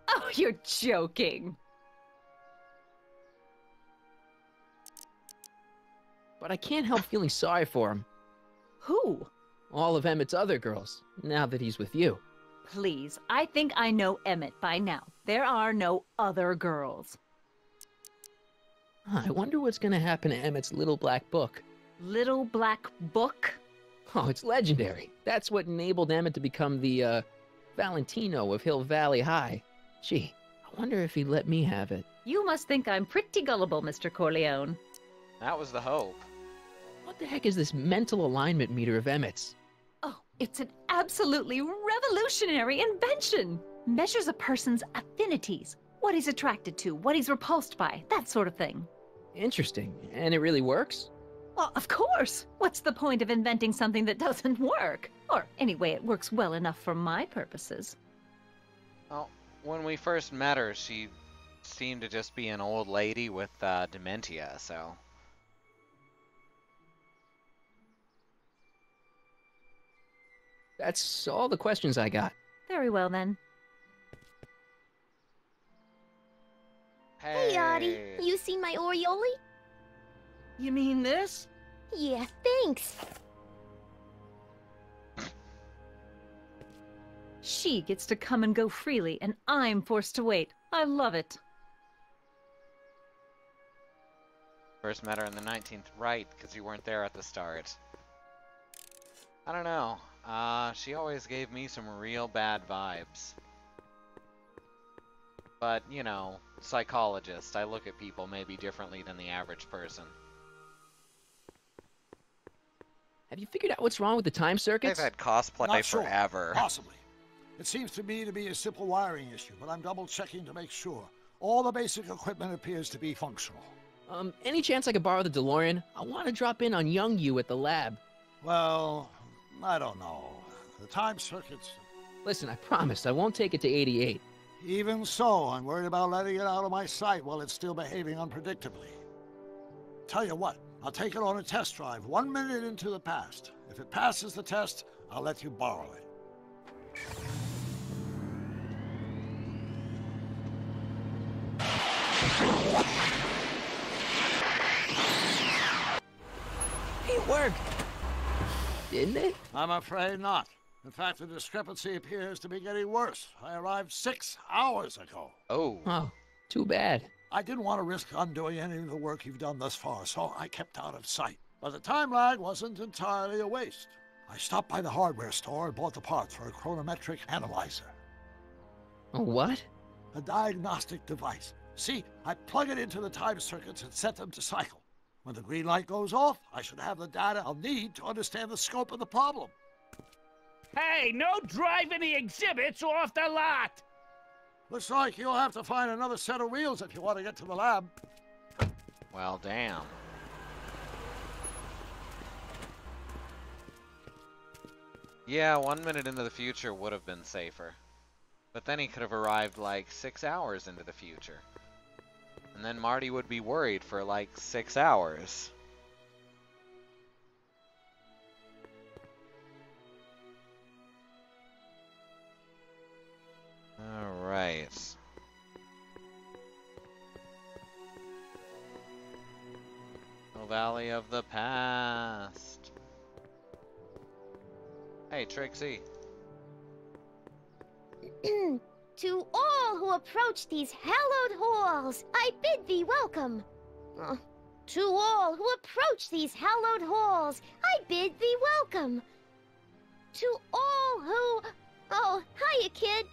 Oh, you're joking. But I can't help feeling sorry for him. Who? All of Emmett's other girls, now that he's with you. Please, I think I know Emmet by now. There are no other girls. I wonder what's gonna happen to Emmett's little black book. Little black book? Oh, it's legendary. That's what enabled Emmet to become the, Valentino of Hill Valley High. Gee, I wonder if he'd let me have it. You must think I'm pretty gullible, Mr. Corleone. That was the hope. What the heck is this mental alignment meter of Emmett's? Oh, it's an absolutely revolutionary invention. Measures a person's affinities, what he's attracted to, what he's repulsed by, that sort of thing. Interesting. And it really works? Well, of course. What's the point of inventing something that doesn't work? Or anyway, it works well enough for my purposes. Well, when we first met her, she seemed to just be an old lady with dementia, so... That's all the questions I got. Very well, then. Hey, Audie, you seen my Oriole? You mean this? Yeah, thanks. She gets to come and go freely, and I'm forced to wait. I love it. First met her in the 19th, right, because you weren't there at the start. I don't know. She always gave me some real bad vibes. But, you know, psychologist, I look at people maybe differently than the average person. Have you figured out what's wrong with the time They've circuits? had cosplay Not sure. forever. Possibly. It seems to me to be a simple wiring issue, but I'm double-checking to make sure. All the basic equipment appears to be functional. Any chance I could borrow the DeLorean? I want to drop in on young you at the lab. Well, I don't know. The time circuits... Listen, I promise I won't take it to 88. Even so, I'm worried about letting it out of my sight while it's still behaving unpredictably. Tell you what, I'll take it on a test drive 1 minute into the past. If it passes the test, I'll let you borrow it. It worked. Didn't it? I'm afraid not. In fact, the discrepancy appears to be getting worse. I arrived 6 hours ago. Oh, too bad. I didn't want to risk undoing any of the work you've done thus far, so I kept out of sight. But the time lag wasn't entirely a waste. I stopped by the hardware store and bought the parts for a chronometric analyzer. A what? A diagnostic device. See, I plug it into the time circuits and set them to cycle. When the green light goes off, I should have the data I'll need to understand the scope of the problem. Hey, no driving the exhibits off the lot! Looks like you'll have to find another set of wheels if you want to get to the lab. Well, damn. Yeah, 1 minute into the future would have been safer. But then he could have arrived like 6 hours into the future. And then Marty would be worried for like 6 hours. Alright. The Valley of the Past. Hey, Trixie. To all who approach these hallowed halls, I bid thee welcome. To all who approach these hallowed halls, I bid thee welcome. To all who... Oh, hiya, kid.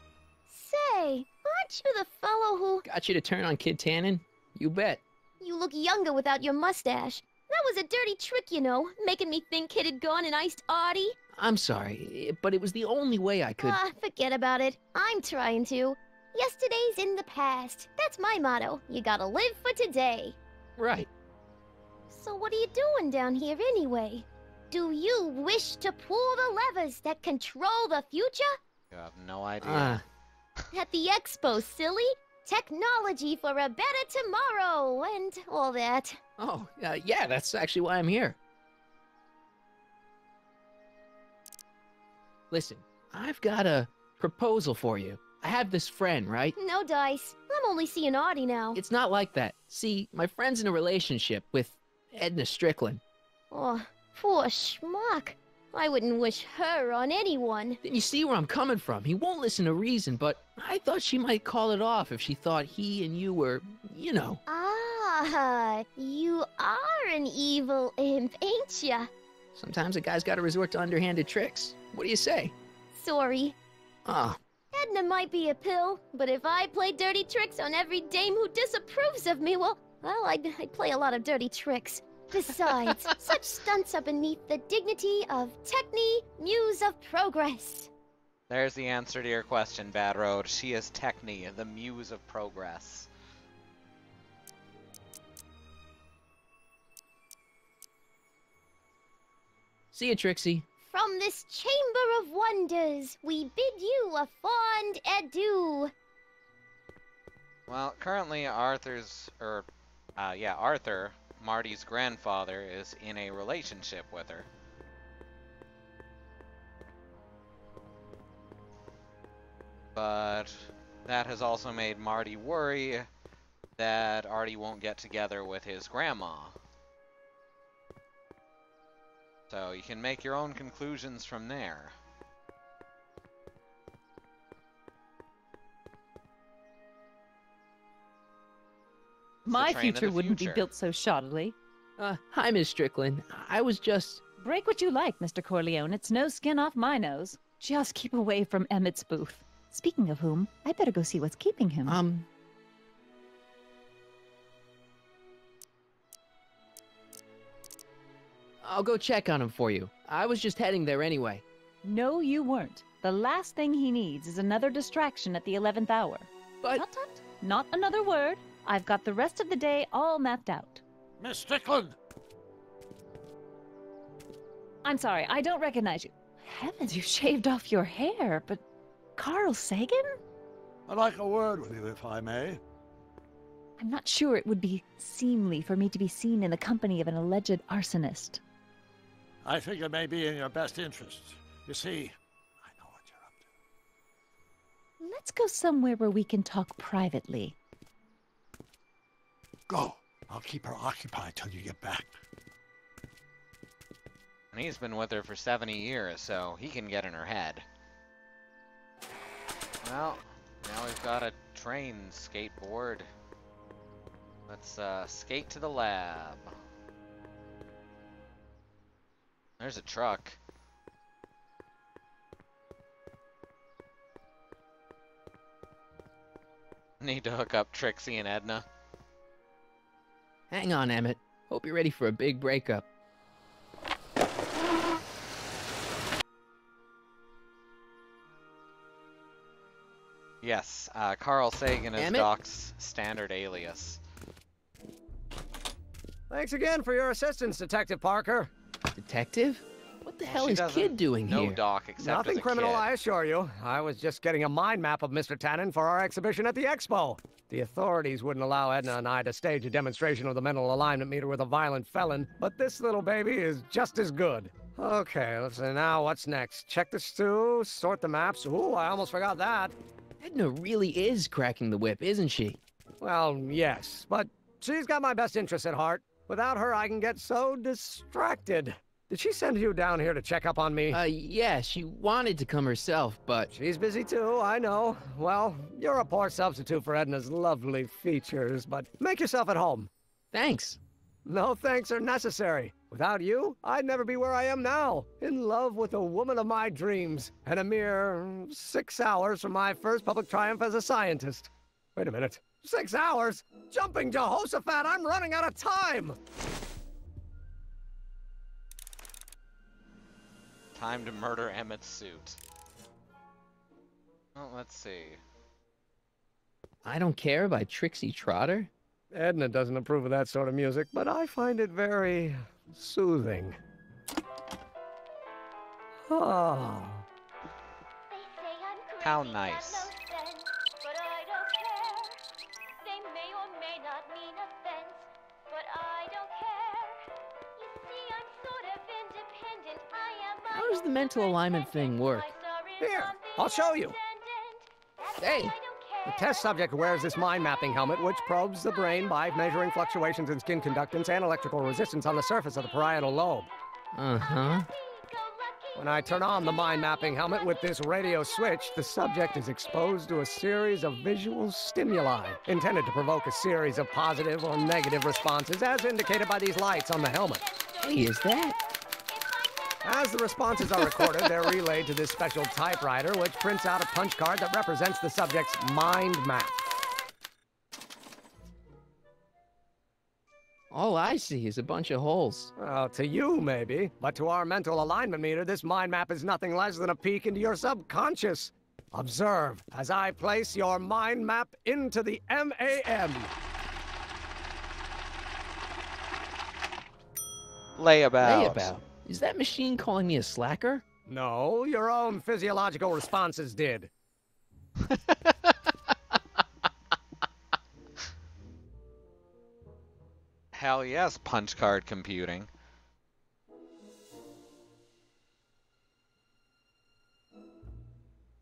Say, aren't you the fellow who... Got you to turn on Kid Tannen? You bet. You look younger without your mustache. That was a dirty trick, you know, making me think Kid had gone and iced Artie. I'm sorry, but it was the only way I could... Forget about it. I'm trying to. Yesterday's in the past. That's my motto. You gotta live for today. Right. So what are you doing down here anyway? Do you wish to pull the levers that control the future? You have no idea. At the expo, silly. Technology for a better tomorrow and all that. Oh, yeah, that's actually why I'm here. Listen, I've got a proposal for you. I have this friend, right? No dice. I'm only seeing Artie now. It's not like that. See, my friend's in a relationship with Edna Strickland. Oh, poor schmuck. I wouldn't wish her on anyone. Then you see where I'm coming from. He won't listen to reason, but I thought she might call it off if she thought he and you were, you know. Ah, you are an evil imp, ain't ya? Sometimes a guy's got to resort to underhanded tricks. What do you say? Sorry. Ah. Edna might be a pill, but if I play dirty tricks on every dame who disapproves of me, well, I'd play a lot of dirty tricks. Besides, such stunts are beneath the dignity of Techne, Muse of Progress. There's the answer to your question, Bad Road. She is Techne, the Muse of Progress. See you, Trixie. From this chamber of wonders, we bid you a fond adieu. Well, currently Arthur, Marty's grandfather, is in a relationship with her. But that has also made Marty worry that Artie won't get together with his grandma. So you can make your own conclusions from there. My future wouldn't be built so shoddily. Hi, Miss Strickland. I was just... Break what you like, Mr. Corleone. It's no skin off my nose. Just keep away from Emmett's booth. Speaking of whom, I better go see what's keeping him. I'll go check on him for you. I was just heading there anyway. No, you weren't. The last thing he needs is another distraction at the 11th hour. But... Tut-tut. Not another word. I've got the rest of the day all mapped out. Miss Strickland! I'm sorry, I don't recognize you. Heavens, you shaved off your hair, but Carl Sagan? I'd like a word with you, if I may. I'm not sure it would be seemly for me to be seen in the company of an alleged arsonist. I think it may be in your best interest. You see, Let's go somewhere where we can talk privately. go. I'll keep her occupied till you get back. And he's been with her for 70 years, so he can get in her head. Well, now we've got a train skateboard. Let's skate to the lab. There's a truck. Need to hook up Trixie and Edna. Hang on, Emmet. Hope you're ready for a big breakup. Yes, Carl Sagan is Emmet? Doc's standard alias. Thanks again for your assistance, Detective Parker. Detective? What the hell She is doesn't Kid doing know here? Doc except Nothing as a criminal, kid. I assure you. I was just getting a mind map of Mr. Tannen for our exhibition at the expo. The authorities wouldn't allow Edna and I to stage a demonstration of the mental alignment meter with a violent felon, but this little baby is just as good. Okay, let's see now what's next. Check the stew, sort the maps. Ooh, I almost forgot that. Edna really is cracking the whip, isn't she? Well, yes, but she's got my best interests at heart. Without her, I can get so distracted. Did she send you down here to check up on me? Yeah, she wanted to come herself, but... She's busy too, I know. Well, you're a poor substitute for Edna's lovely features, but make yourself at home. Thanks. No thanks are necessary. Without you, I'd never be where I am now, in love with the woman of my dreams, and a mere 6 hours from my first public triumph as a scientist. Wait a minute. 6 hours? Jumping Jehoshaphat, I'm running out of time! Time to murder Emmett's suit. Well, let's see. I Don't Care by Trixie Trotter? Edna doesn't approve of that sort of music, but I find it very soothing. Oh. How nice. How does the mental alignment thing work? Here, I'll show you. Hey! The test subject wears this mind mapping helmet, which probes the brain by measuring fluctuations in skin conductance and electrical resistance on the surface of the parietal lobe. Uh-huh. When I turn on the mind mapping helmet with this radio switch, the subject is exposed to a series of visual stimuli intended to provoke a series of positive or negative responses, as indicated by these lights on the helmet. Hey, is that? As the responses are recorded, they're relayed to this special typewriter, which prints out a punch card that represents the subject's mind map. All I see is a bunch of holes. Well, to you, maybe. But to our mental alignment meter, this mind map is nothing less than a peek into your subconscious. Observe as I place your mind map into the MAM. Layabout. Layabout? Is that machine calling me a slacker? No, your own physiological responses did. Hell yes, punch card computing.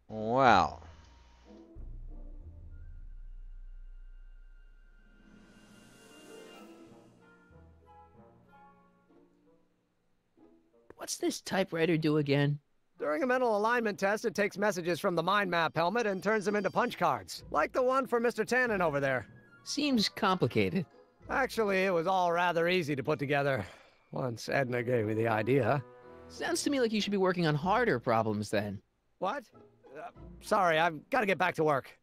Wow. What's this typewriter do again? During a mental alignment test, it takes messages from the mind map helmet and turns them into punch cards, like the one for Mr. Tannen over there. Seems complicated. Actually, it was all rather easy to put together, once Edna gave me the idea. Sounds to me like you should be working on harder problems then. What? Sorry, I've got to get back to work.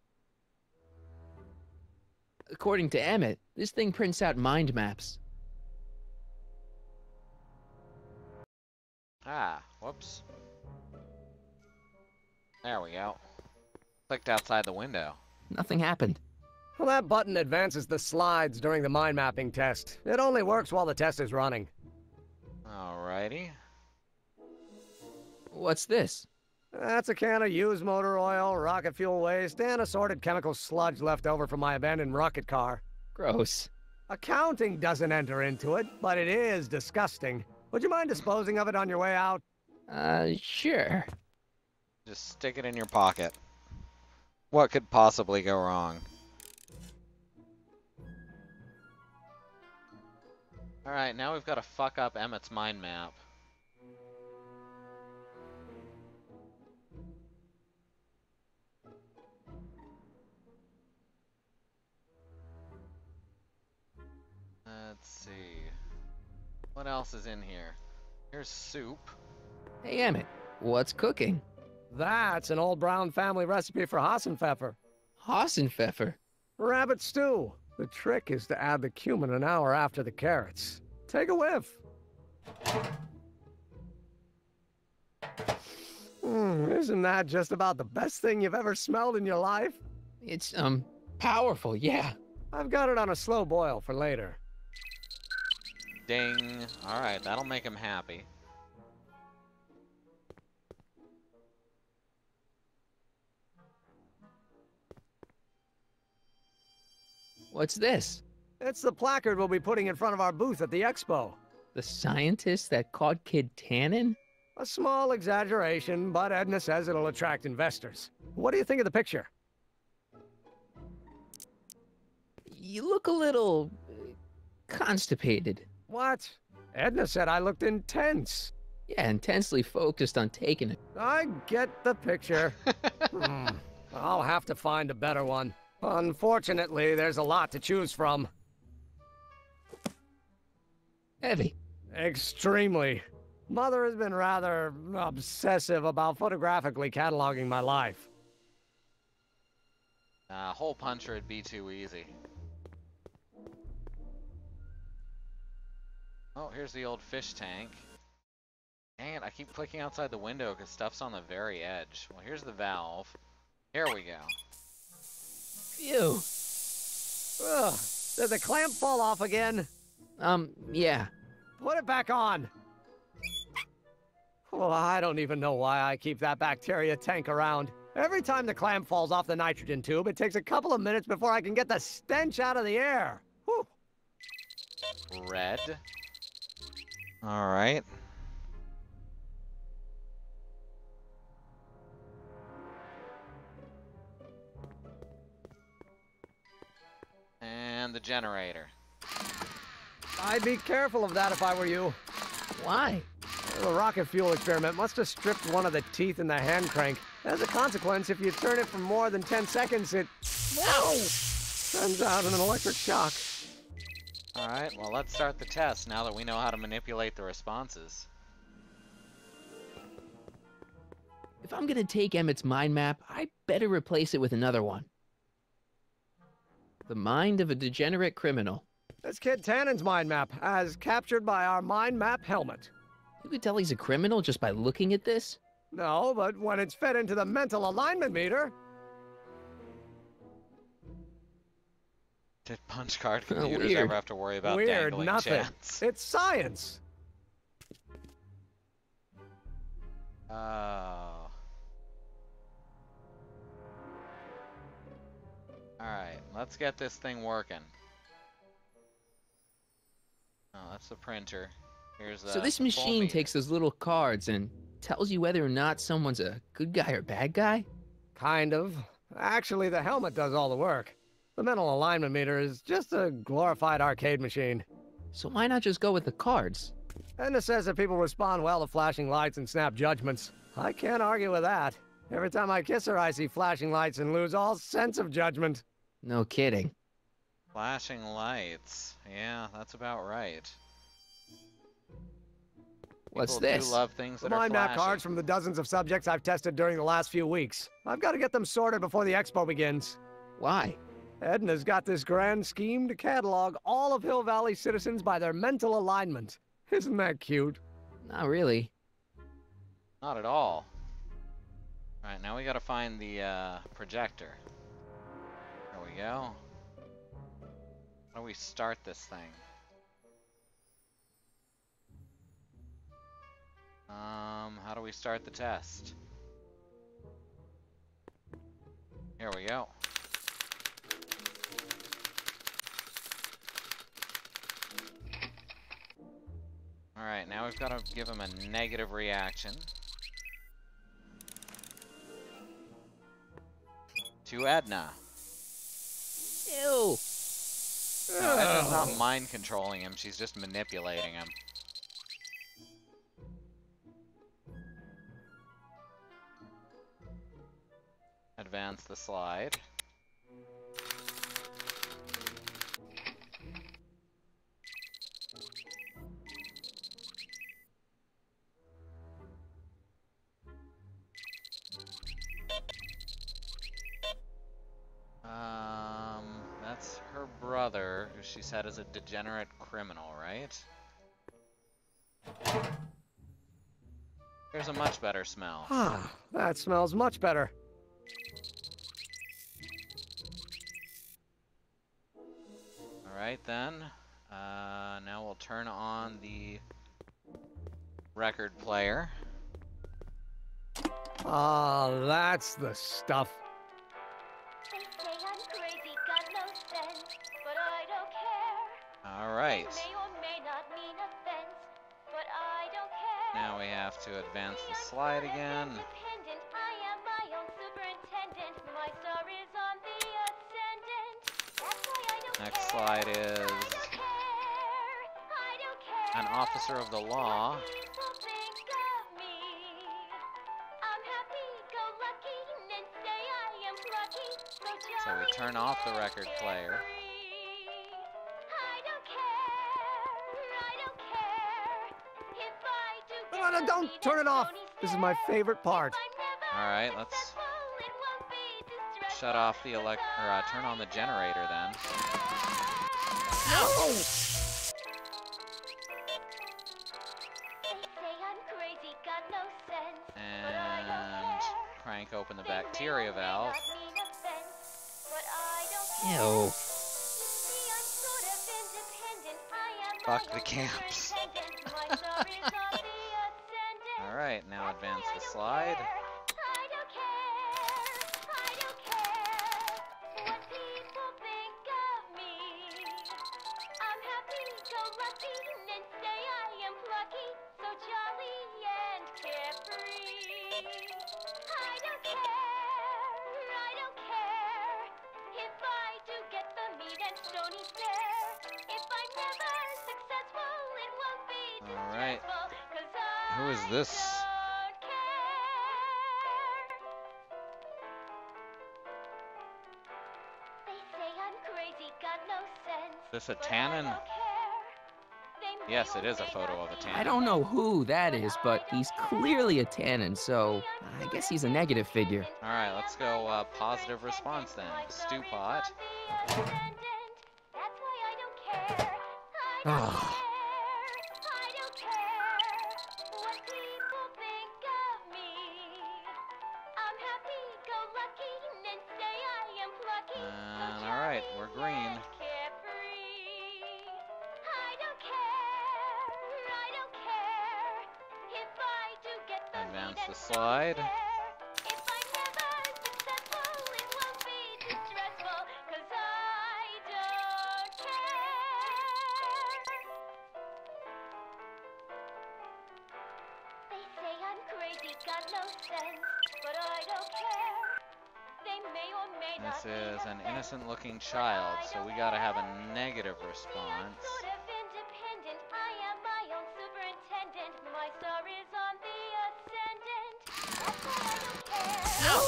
According to Emmet, this thing prints out mind maps. Ah, whoops. There we go. Clicked outside the window. Nothing happened. Well, that button advances the slides during the mind mapping test. It only works while the test is running. Alrighty. What's this? That's a can of used motor oil, rocket fuel waste, and assorted chemical sludge left over from my abandoned rocket car. Gross. Accounting doesn't enter into it, but it is disgusting. Would you mind disposing of it on your way out? Sure. Just stick it in your pocket. What could possibly go wrong? Alright, now we've got to fuck up Emmett's mind map. Let's see. What else is in here? Here's soup. Hey, Emmett, what's cooking? That's an old Brown family recipe for Hassenpfeffer. Hassenpfeffer? Rabbit stew. The trick is to add the cumin an hour after the carrots. Take a whiff. Isn't that just about the best thing you've ever smelled in your life? It's, powerful, yeah. I've got it on a slow boil for later. Ding. Alright, that'll make him happy. What's this? It's the placard we'll be putting in front of our booth at the expo. The scientist that caught Kid Tannen? A small exaggeration, but Edna says it'll attract investors. What do you think of the picture? You look a little... constipated. What? Edna said I looked intense. Yeah, intensely focused on taking it. I get the picture. I'll have to find a better one. Unfortunately, there's a lot to choose from. Heavy. Extremely. Mother has been rather obsessive about photographically cataloging my life. Hole puncher would be too easy. Oh, here's the old fish tank. Dang it, I keep clicking outside the window because stuff's on the very edge. Well, here's the valve. Here we go. Phew. Ugh. Did the clamp fall off again? Yeah. Put it back on. Well, I don't even know why I keep that bacteria tank around. Every time the clamp falls off the nitrogen tube, it takes a couple of minutes before I can get the stench out of the air. Whew. Red. Alright. And the generator. I'd be careful of that if I were you. Why? The rocket fuel experiment must have stripped one of the teeth in the hand crank. As a consequence, if you turn it for more than 10 seconds, it... Whoa! Sends out an electric shock. Alright, well let's start the test now that we know how to manipulate the responses. If I'm gonna take Emmett's mind map, I better replace it with another one. The mind of a degenerate criminal. This Kid Tannen's mind map, as captured by our mind map helmet. You could tell he's a criminal just by looking at this? No, but when it's fed into the mental alignment meter... Did punch card computers Weird. ever have to worry about Weird, dangling nothing. chats? It's science. Oh. Alright, let's get this thing working. Oh, that's the printer. Here's the So this machine takes those little cards and tells you whether or not someone's a good guy or bad guy? Kind of. Actually, the helmet does all the work. The mental alignment meter is just a glorified arcade machine. So why not just go with the cards? Edna says that people respond well to flashing lights and snap judgments. I can't argue with that. Every time I kiss her, I see flashing lights and lose all sense of judgment. No kidding. Flashing lights. Yeah, that's about right. What's People this? do love things The that are mind map flashy. cards from the dozens of subjects I've tested during the last few weeks. I've got to get them sorted before the expo begins. Why? Edna's got this grand scheme to catalog all of Hill Valley citizens by their mental alignment. Isn't that cute? Not really. Not at all. Alright, now we gotta find the projector. There we go. How do we start this thing? How do we start the test? Here we go. Alright, now we've got to give him a negative reaction. To Edna. Ew. No, Edna's not mind controlling him, she's just manipulating him. Advance the slide. That's her brother, who she said is a degenerate criminal, right? There's a much better smell. Ah, that smells much better. Alright then. Now we'll turn on the record player. Ah, that's the stuff. Alright. Now we have to advance the slide again. Next slide is an officer of the law. So we turn off the record player. No, don't turn it off. This is my favorite part. Alright, let's shut off the turn on the generator then. No! And crank open the bacteria valve. Ew. Fuck the camps. Alright, now advance the slide. Alright. Who is this? Is this a Tannen? Yes, it is a photo of a Tannen. I don't know who that is, but he's clearly a Tannen, so I guess he's a negative figure. Alright, let's go positive response then. Stew pot. Ah. Alright, we're green. Advance the slide. This is an innocent looking child, so we gotta have a negative response. No!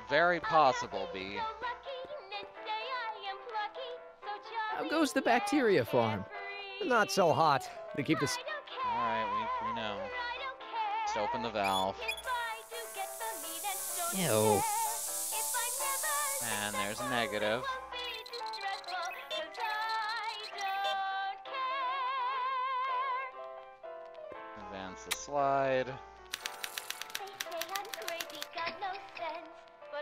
Very possible, B. How goes the bacteria farm? Not so hot. They keep this. Alright, we know. Just open the valve. Ew. And there's a negative. Advance the slide.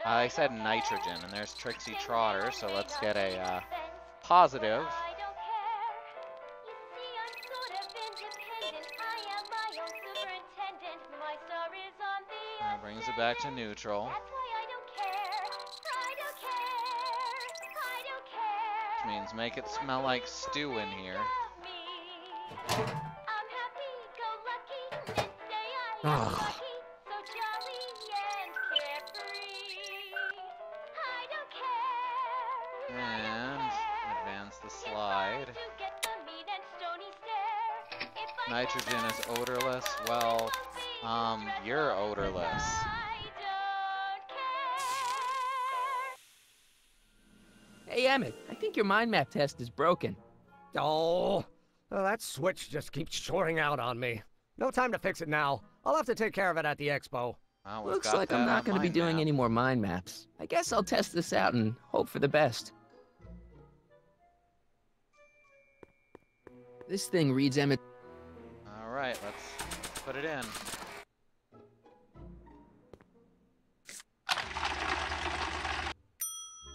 I said nitrogen, and there's Trixie Trotter, so let's get a positive. That brings it back to neutral. Which means make it smell like stew in here. Ugh. And advance the slide. Nitrogen is odorless. Well, you're odorless. Hey, Emmet, I think your mind map test is broken. Oh, that switch just keeps shorting out on me. No time to fix it now. I'll have to take care of it at the expo. Well, Looks like I'm not going to be doing any more mind maps. I guess I'll test this out and hope for the best. This thing reads Emmet. All right, let's put it in.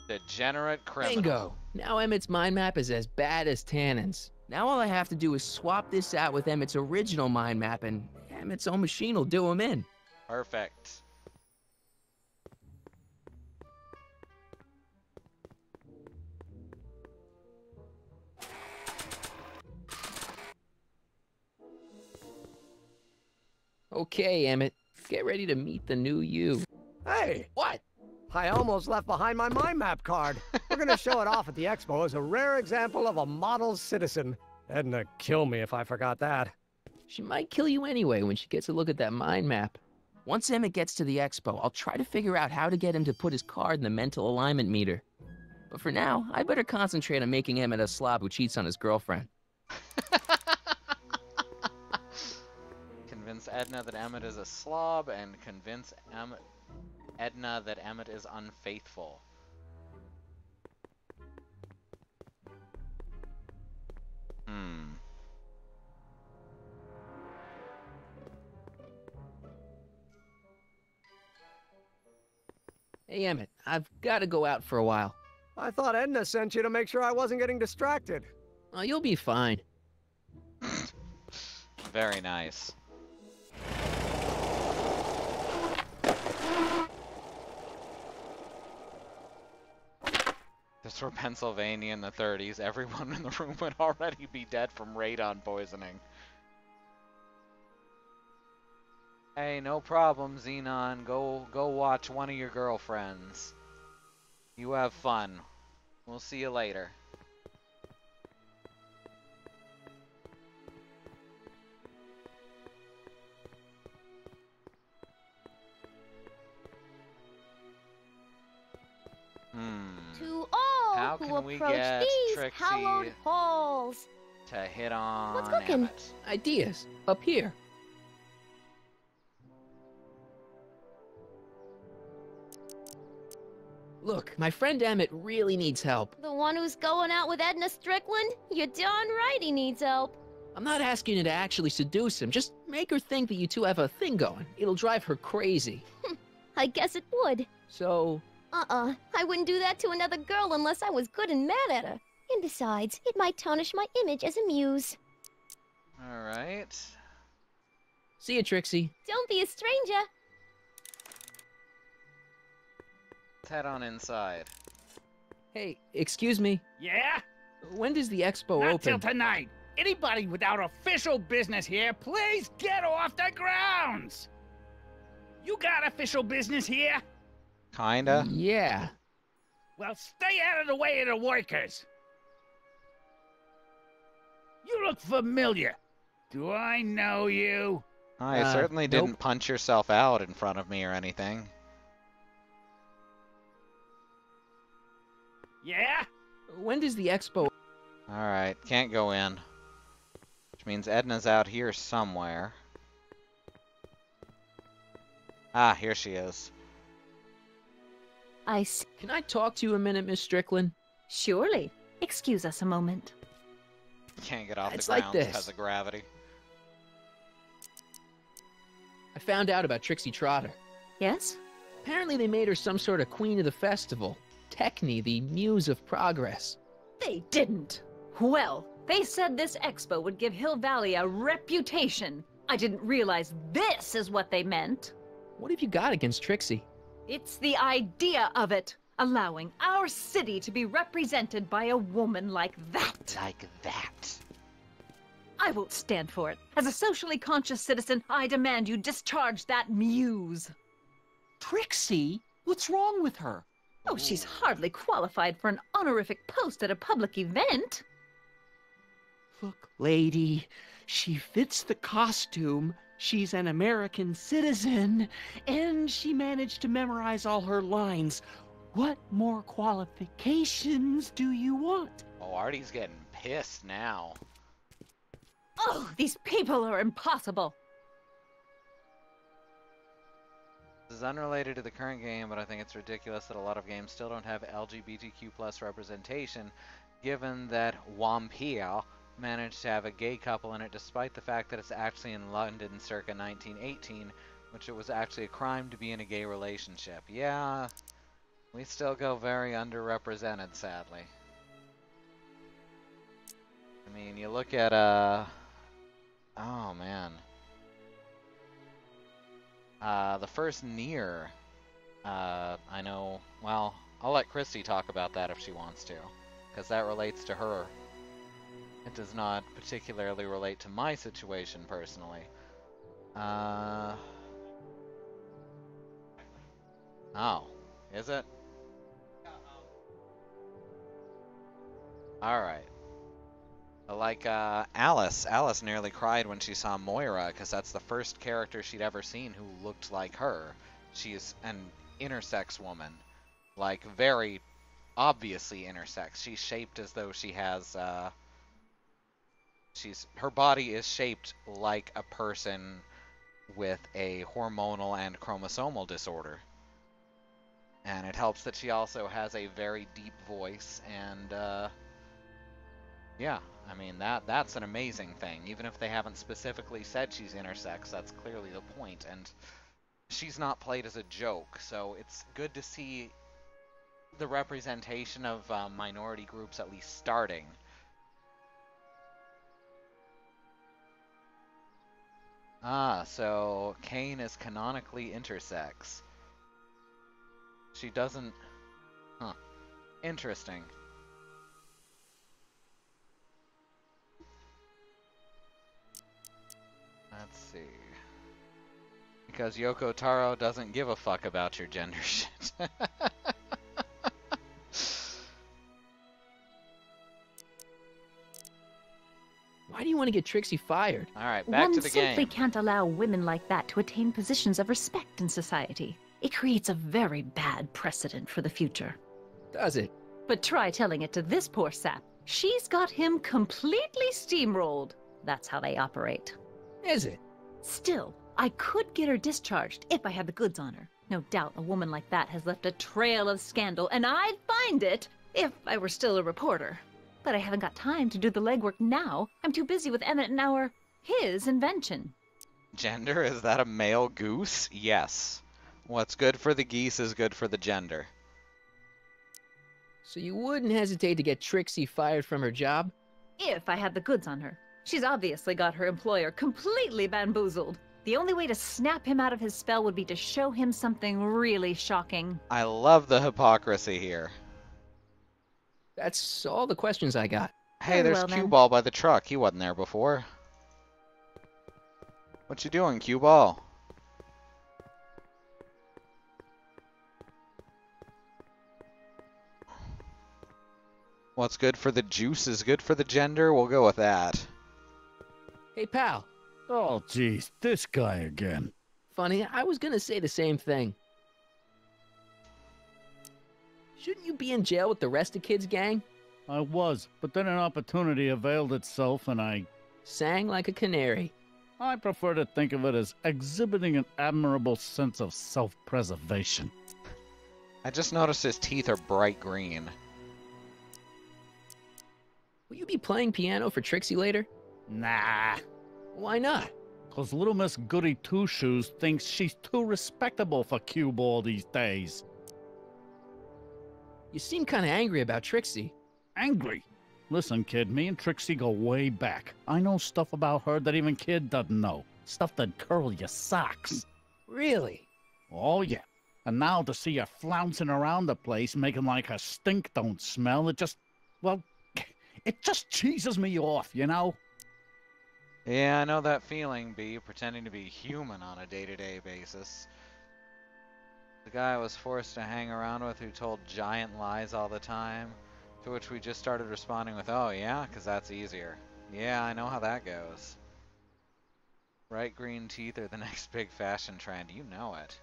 Degenerate criminal. Bingo! Now Emmet's mind map is as bad as Tannen's. Now all I have to do is swap this out with Emmet's original mind map, and Emmet's own machine will do him in. Perfect. Okay, Emmet, get ready to meet the new you. Hey! What? I almost left behind my mind map card. We're gonna show it off at the expo as a rare example of a model citizen. Edna kill me if I forgot that. She might kill you anyway when she gets a look at that mind map. Once Emmet gets to the expo, I'll try to figure out how to get him to put his card in the mental alignment meter. But for now, I better concentrate on making Emmet a slob who cheats on his girlfriend. Convince Edna that Emmet is a slob, and convince Edna that Emmet is unfaithful. Hey, Emmet, I've got to go out for a while. I thought Edna sent you to make sure I wasn't getting distracted. Oh, you'll be fine. Very nice. This were Pennsylvania in the 30s. Everyone in the room would already be dead from radon poisoning. Hey, no problem, Xenon. Go watch one of your girlfriends. You have fun. We'll see you later. To all How who can we approach get these Trixie hallowed halls. to hit on What's cooking? Emmet? Ideas. Up here. Look, my friend Emmet really needs help. The one who's going out with Edna Strickland? You're darn right he needs help. I'm not asking you to actually seduce him. Just make her think that you two have a thing going. It'll drive her crazy. I guess it would. So... I wouldn't do that to another girl unless I was good and mad at her. And besides, it might tarnish my image as a muse. Alright. See you, Trixie. Don't be a stranger. Let's head on inside. Hey, excuse me. Yeah? When does the expo Not open? till tonight. Anybody without official business here, please get off the grounds! You got official business here? Kinda. Yeah. Well, stay out of the way of the workers. You look familiar. Do I know you? I certainly didn't punch yourself out in front of me or anything. Yeah? When does the expo... Alright, can't go in. Which means Edna's out here somewhere. Ah, here she is. Can I talk to you a minute, Miss Strickland? Surely. Excuse us a moment. Can't get off It's the like grounds this. because of gravity. I found out about Trixie Trotter. Yes? Apparently they made her some sort of queen of the festival. Techne, the muse of progress. They didn't. Well, they said this expo would give Hill Valley a reputation. I didn't realize this is what they meant. What have you got against Trixie? It's the idea of it. Allowing our city to be represented by a woman like that. Like that. I won't stand for it. As a socially conscious citizen, I demand you discharge that muse. Trixie? What's wrong with her? Oh, she's hardly qualified for an honorific post at a public event. Look, lady, she fits the costume. She's an American citizen, and she managed to memorize all her lines. What more qualifications do you want? Oh, Artie's getting pissed now. Oh, these people are impossible. This is unrelated to the current game, but I think it's ridiculous that a lot of games still don't have LGBTQ plus representation, given that Wampia managed to have a gay couple in it despite the fact that it's actually in London circa 1918, which it was actually a crime to be in a gay relationship. Yeah, we still go very underrepresented, sadly. I mean, you look at, oh man. The first Nier, I know, well, I'll let Christy talk about that if she wants to, because that relates to her. It does not particularly relate to my situation personally. Oh, is it? Alright. Like, Alice nearly cried when she saw Moira, because that's the first character she'd ever seen who looked like her. She's an intersex woman. Like, very obviously intersex. She's shaped as though she has, her body is shaped like a person with a hormonal and chromosomal disorder. And it helps that she also has a very deep voice, and, yeah, I mean, that's an amazing thing. Even if they haven't specifically said she's intersex, that's clearly the point. And she's not played as a joke, so it's good to see the representation of minority groups at least starting. Ah, so Kane is canonically intersex. She doesn't... Huh. Interesting. Let's see. Because Yoko Taro doesn't give a fuck about your gender shit. Why do you want to get Trixie fired? Alright, back to the game. One simply can't allow women like that to attain positions of respect in society. It creates a very bad precedent for the future. Does it? But try telling it to this poor sap. She's got him completely steamrolled. That's how they operate. Is it? Still, I could get her discharged if I had the goods on her. No doubt a woman like that has left a trail of scandal, and I'd find it if I were still a reporter. But I haven't got time to do the legwork now. I'm too busy with Emmet and his invention. Gender? Is that a male goose? Yes. What's good for the geese is good for the gender. So you wouldn't hesitate to get Trixie fired from her job? If I had the goods on her. She's obviously got her employer completely bamboozled. The only way to snap him out of his spell would be to show him something really shocking. I love the hypocrisy here. That's all the questions I got. Hey, there's Q-Ball by the truck. He wasn't there before. What you doing, Q-Ball? What's good for the juice is good for the gender? We'll go with that. Hey, pal. Oh, geez, this guy again. Funny, I was gonna say the same thing. Shouldn't you be in jail with the rest of kids' gang? I was, but then an opportunity availed itself and I... Sang like a canary. I prefer to think of it as exhibiting an admirable sense of self-preservation. I just noticed his teeth are bright green. Will you be playing piano for Trixie later? Nah. Why not? 'Cause little Miss Goody Two-Shoes thinks she's too respectable for cue ball these days. You seem kind of angry about Trixie. Angry? Listen, kid, me and Trixie go way back. I know stuff about her that even Kid doesn't know. Stuff that'd curl your socks. Really? Oh, yeah. And now to see her flouncing around the place, making like her stink don't smell, it just cheeses me off, you know? Yeah, I know that feeling, B, pretending to be human on a day-to-day basis. The guy I was forced to hang around with who told giant lies all the time, to which we just started responding with, oh yeah, 'cause that's easier. Yeah, I know how that goes. Bright green teeth are the next big fashion trend, you know it.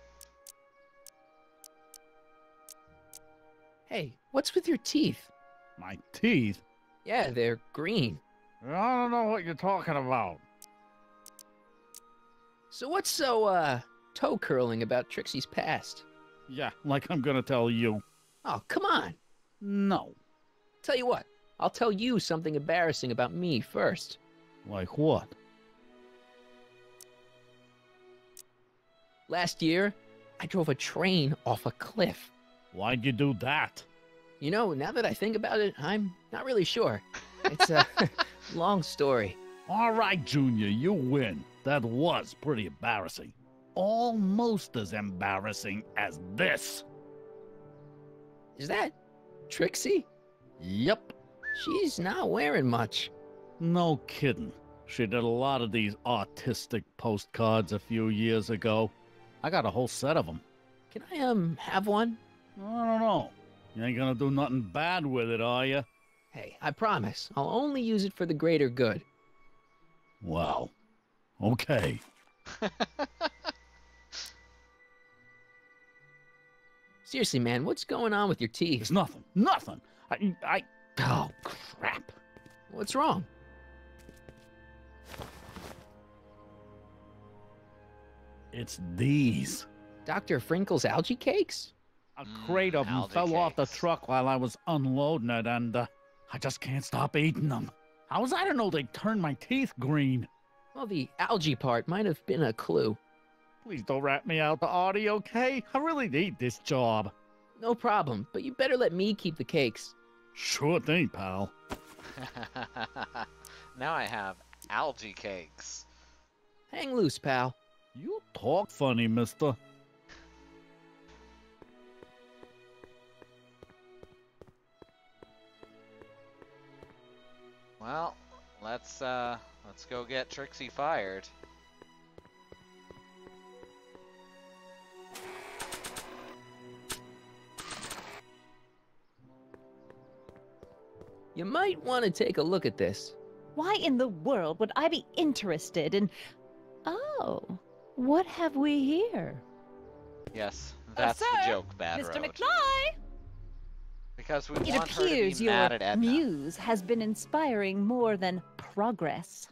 Hey, what's with your teeth? My teeth? Yeah, they're green. I don't know what you're talking about. So what's so, toe curling about Trixie's past? Yeah, like I'm gonna tell you. Oh, come on. No. Tell you what, I'll tell you something embarrassing about me first. Like what? Last year, I drove a train off a cliff. Why'd you do that? You know, now that I think about it, I'm not really sure. It's a long story. All right, Junior, you win. That was pretty embarrassing. Almost as embarrassing as this. Is that Trixie? Yep. She's not wearing much. No kidding. She did a lot of these artistic postcards a few years ago. I got a whole set of them. Can I, have one? I don't know. You ain't gonna do nothing bad with it, are you? Hey, I promise. I'll only use it for the greater good. Well, okay. Seriously, man, what's going on with your teeth? It's nothing. Nothing. Oh, crap. What's wrong? It's these. Dr. Frinkle's algae cakes? A crate of them fell off the truck while I was unloading it, and I just can't stop eating them. How was I to know they'd turn my teeth green? Well, the algae part might have been a clue. Please don't rat me out to Artie, okay? I really need this job. No problem, but you better let me keep the cakes. Sure thing, pal. Now I have algae cakes. Hang loose, pal. You talk funny, mister. Well, let's go get Trixie fired. You might want to take a look at this. Why in the world would I be interested in... Oh, what have we here? Yes, that's sir, the joke, Bad Mr. Road. McFly! Because we It want her to appears be your mad at Edna. muse has been inspiring more than progress.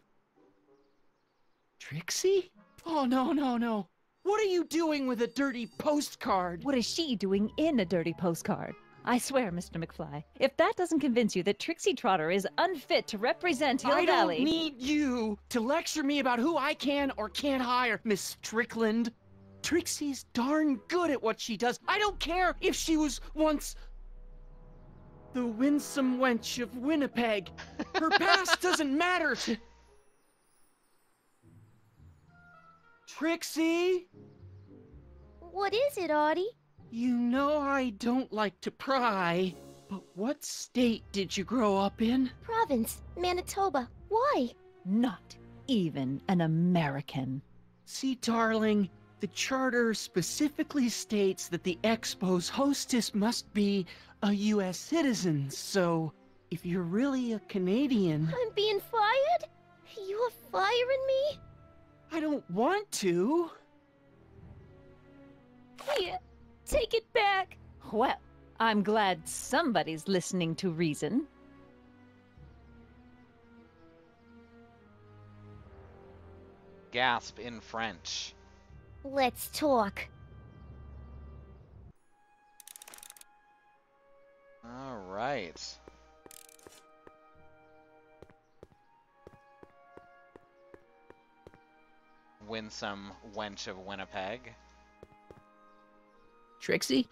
Trixie? Oh, no. What are you doing with a dirty postcard? What is she doing in a dirty postcard? I swear, Mr. McFly, if that doesn't convince you that Trixie Trotter is unfit to represent Hill I Valley... don't need you to lecture me about who I can or can't hire, Miss Strickland. Trixie's darn good at what she does. I don't care if she was once the winsome wench of Winnipeg. Her past doesn't matter. Trixie? What is it, Artie? You know I don't like to pry, but what state did you grow up in? Province, Manitoba. Why? Not even an American. See, darling, the charter specifically states that the Expo's hostess must be a U.S. citizen, so if you're really a Canadian... I'm being fired? You're firing me? I don't want to. Here, take it back. Well, I'm glad somebody's listening to reason. Gasp in French. Let's talk. All right. winsome wench of Winnipeg. Trixie?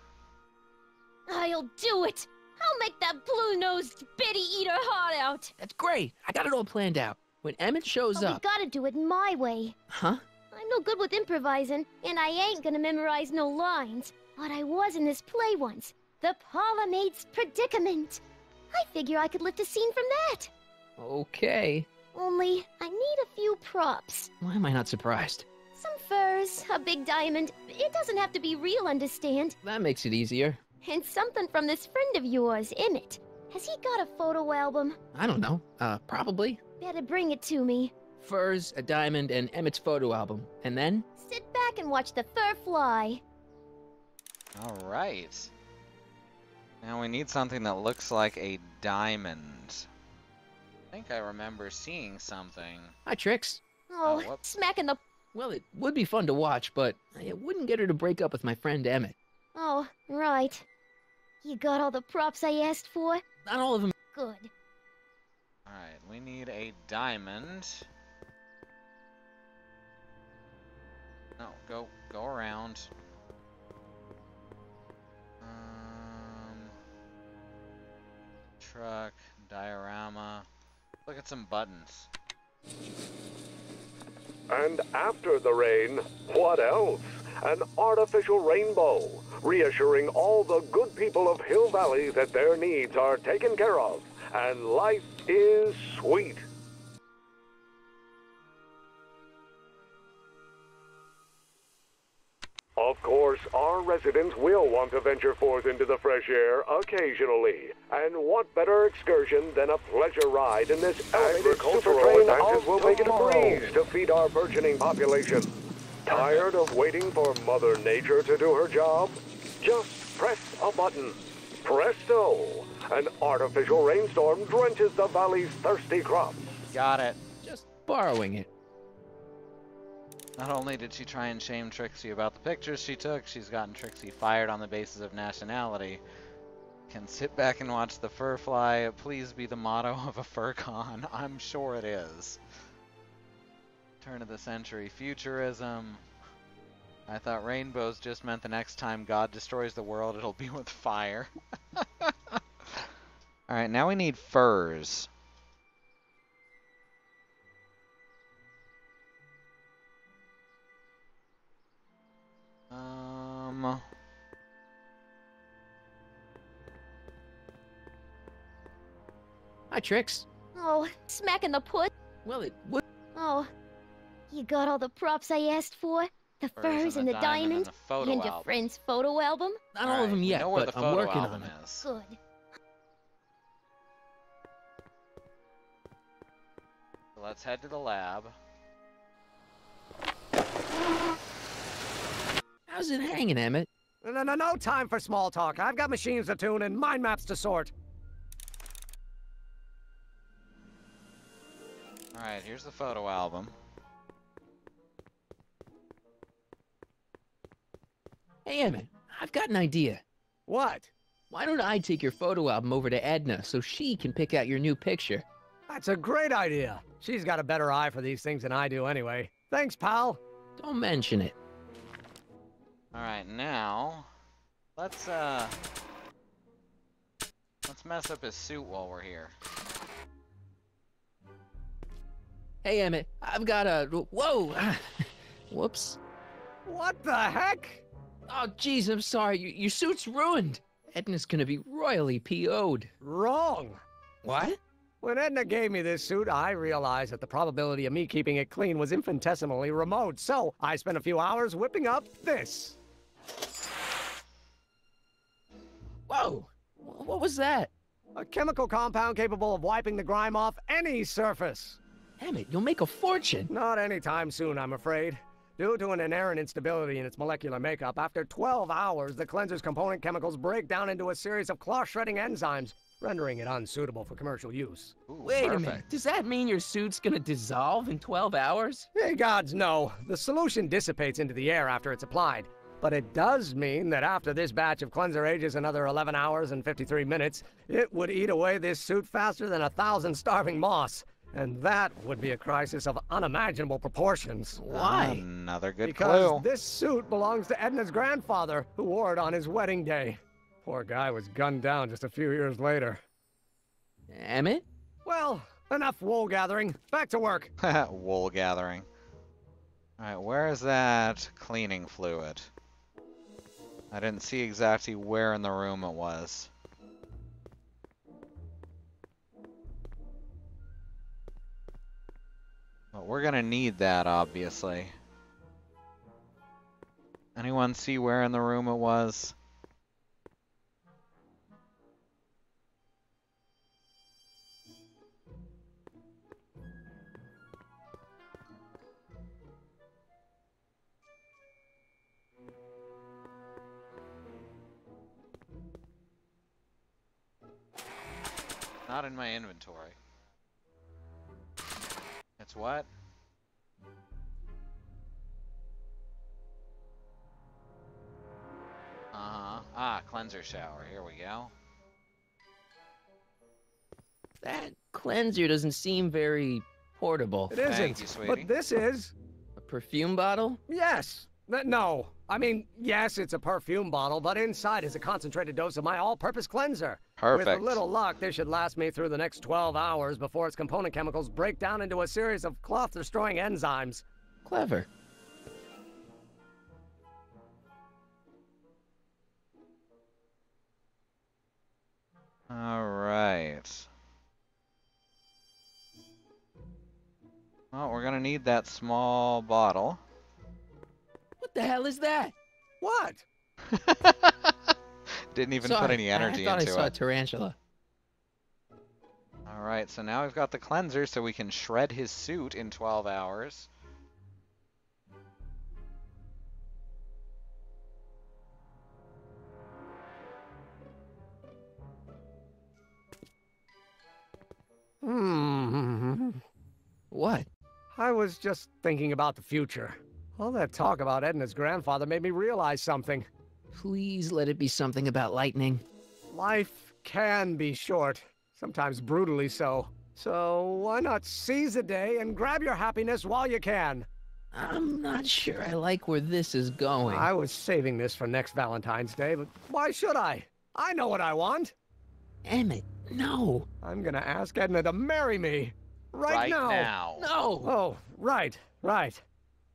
I'll do it! I'll make that blue-nosed bitty eat her heart out! That's great. I got it all planned out. When Emmet shows But up... we gotta do it my way. Huh? I'm no good with improvising, and I ain't gonna memorize no lines. But I was in this play once. The Parlor Maid's Predicament. I figure I could lift a scene from that. Okay. Only, I need a few props. Why am I not surprised? Some furs, a big diamond. It doesn't have to be real, understand? That makes it easier. And something from this friend of yours, Emmet. Has he got a photo album? I don't know. Probably. Better bring it to me. Furs, a diamond, and Emmet's photo album. And then? Sit back and watch the fur fly. Alright. Now we need something that looks like a diamond. I think I remember seeing something. Hi, Trix. Oh, whoops. smacking the... Well, it would be fun to watch, but it wouldn't get her to break up with my friend Emmet. Oh, right. You got all the props I asked for? Not all of them. Good. Alright, we need a diamond. No, go around. Truck, diorama. Look at some buttons. And after the rain, what else? An artificial rainbow, reassuring all the good people of Hill Valley that their needs are taken care of, and life is sweet. Of course, our residents will want to venture forth into the fresh air occasionally. And what better excursion than a pleasure ride in this agricultural advances will make it a breeze to feed our burgeoning population. Tired of waiting for Mother Nature to do her job? Just press a button. Presto! An artificial rainstorm drenches the valley's thirsty crops. Got it. Just borrowing it. Not only did she try and shame Trixie about the pictures she took, she's gotten Trixie fired on the basis of nationality. Can sit back and watch the fur fly please be the motto of a fur con? I'm sure it is. Turn of the century futurism. I thought rainbows just meant the next time God destroys the world, it'll be with fire. Alright, now we need furs. Hi, Trix. Oh, smacking the put. Well, it would. Oh, you got all the props I asked for? The furs and the diamond? And your friend's photo album? Not all of them yet, but I'm working on it. Good. Let's head to the lab. How's it hanging, Emmet? No time for small talk. I've got machines to tune and mind maps to sort. Alright, here's the photo album. Hey, Emmet, I've got an idea. What? Why don't I take your photo album over to Edna so she can pick out your new picture? That's a great idea. She's got a better eye for these things than I do anyway. Thanks, pal. Don't mention it. Alright, now let's mess up his suit while we're here. Hey, Emmet, I've got a... Whoa! Whoops. What the heck? Oh, jeez, I'm sorry. Your suit's ruined. Edna's gonna be royally PO'd. Wrong. What? When Edna gave me this suit, I realized that the probability of me keeping it clean was infinitesimally remote, so I spent a few hours whipping up this. Whoa! What was that? A chemical compound capable of wiping the grime off any surface. Emmet, you'll make a fortune. Not anytime soon, I'm afraid. Due to an inherent instability in its molecular makeup, after 12 hours, the cleanser's component chemicals break down into a series of cloth-shredding enzymes, rendering it unsuitable for commercial use. Ooh, Wait perfect. a minute. Does that mean your suit's gonna dissolve in 12 hours? Hey, gods, no. The solution dissipates into the air after it's applied. But it does mean that after this batch of cleanser ages another 11 hours and 53 minutes, it would eat away this suit faster than 1,000 starving moths. And that would be a crisis of unimaginable proportions. Why? Another good Because clue. this suit belongs to Edna's grandfather, who wore it on his wedding day. Poor guy was gunned down just a few years later. Emmett? Well, enough wool gathering. Back to work. Wool gathering. Alright, where is that cleaning fluid? I didn't see exactly where in the room it was. But we're gonna need that, obviously. Anyone see where in the room it was? Not in my inventory. It's what? Ah, cleanser shower. Here we go. That cleanser doesn't seem very portable. It isn't. Thank you, sweetie. But this is. A perfume bottle? Yes. No. I mean, yes, it's a perfume bottle, but inside is a concentrated dose of my all-purpose cleanser. Perfect. With a little luck, this should last me through the next 12 hours before its component chemicals break down into a series of cloth-destroying enzymes. Clever. All right. Well, we're gonna need that small bottle. What the hell is that? What? Didn't even Sorry, put any energy I thought into I saw a it. tarantula. All right, so now we've got the cleanser, so we can shred his suit in 12 hours. What? I was just thinking about the future. All that talk about Edna's grandfather made me realize something. Please let it be something about lightning. Life can be short, sometimes brutally so. So why not seize the day and grab your happiness while you can? I'm not sure I like where this is going. I was saving this for next Valentine's Day, but why should I? I know what I want. Emmet, no. I'm gonna ask Edna to marry me. Right now. No. Oh, right.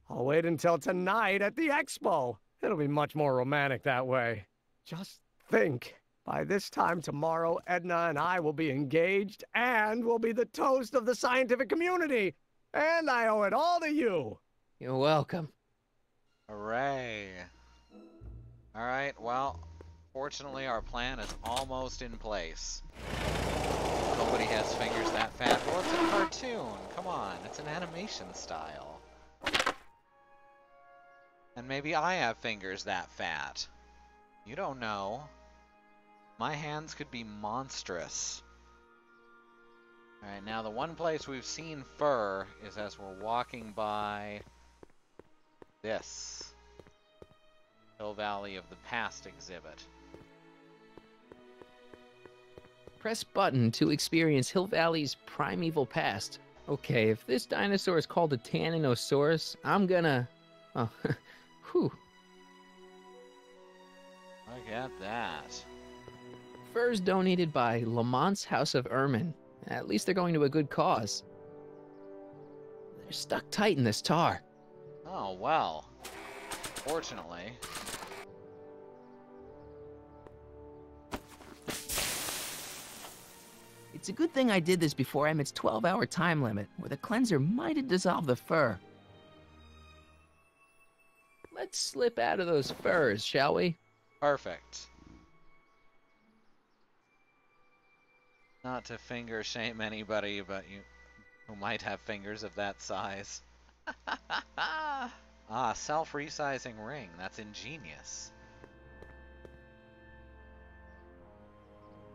I'll wait until tonight at the expo. It'll be much more romantic that way. Just think. By this time tomorrow, Edna and I will be engaged and will be the toast of the scientific community. And I owe it all to you. You're welcome. Hooray. All right, well, fortunately our plan is almost in place. Nobody has fingers that fat. Well, it's a cartoon. Come on, it's an animation style. And maybe I have fingers that fat. You don't know. My hands could be monstrous. Alright, now the one place we've seen fur is as we're walking by this Hill Valley of the Past exhibit. Press button to experience Hill Valley's primeval past. Okay, if this dinosaur is called a Tanninosaurus, I'm gonna... Oh, whew. Look at that. Furs donated by Lamont's House of Ermine. At least they're going to a good cause. They're stuck tight in this tar. Oh, well. Fortunately. It's a good thing I did this before Emmett's 12-hour time limit, where the cleanser might have dissolved the fur. Let's slip out of those furs, shall we? Perfect. Not to finger shame anybody but you who might have fingers of that size. Ah, self-resizing ring. That's ingenious.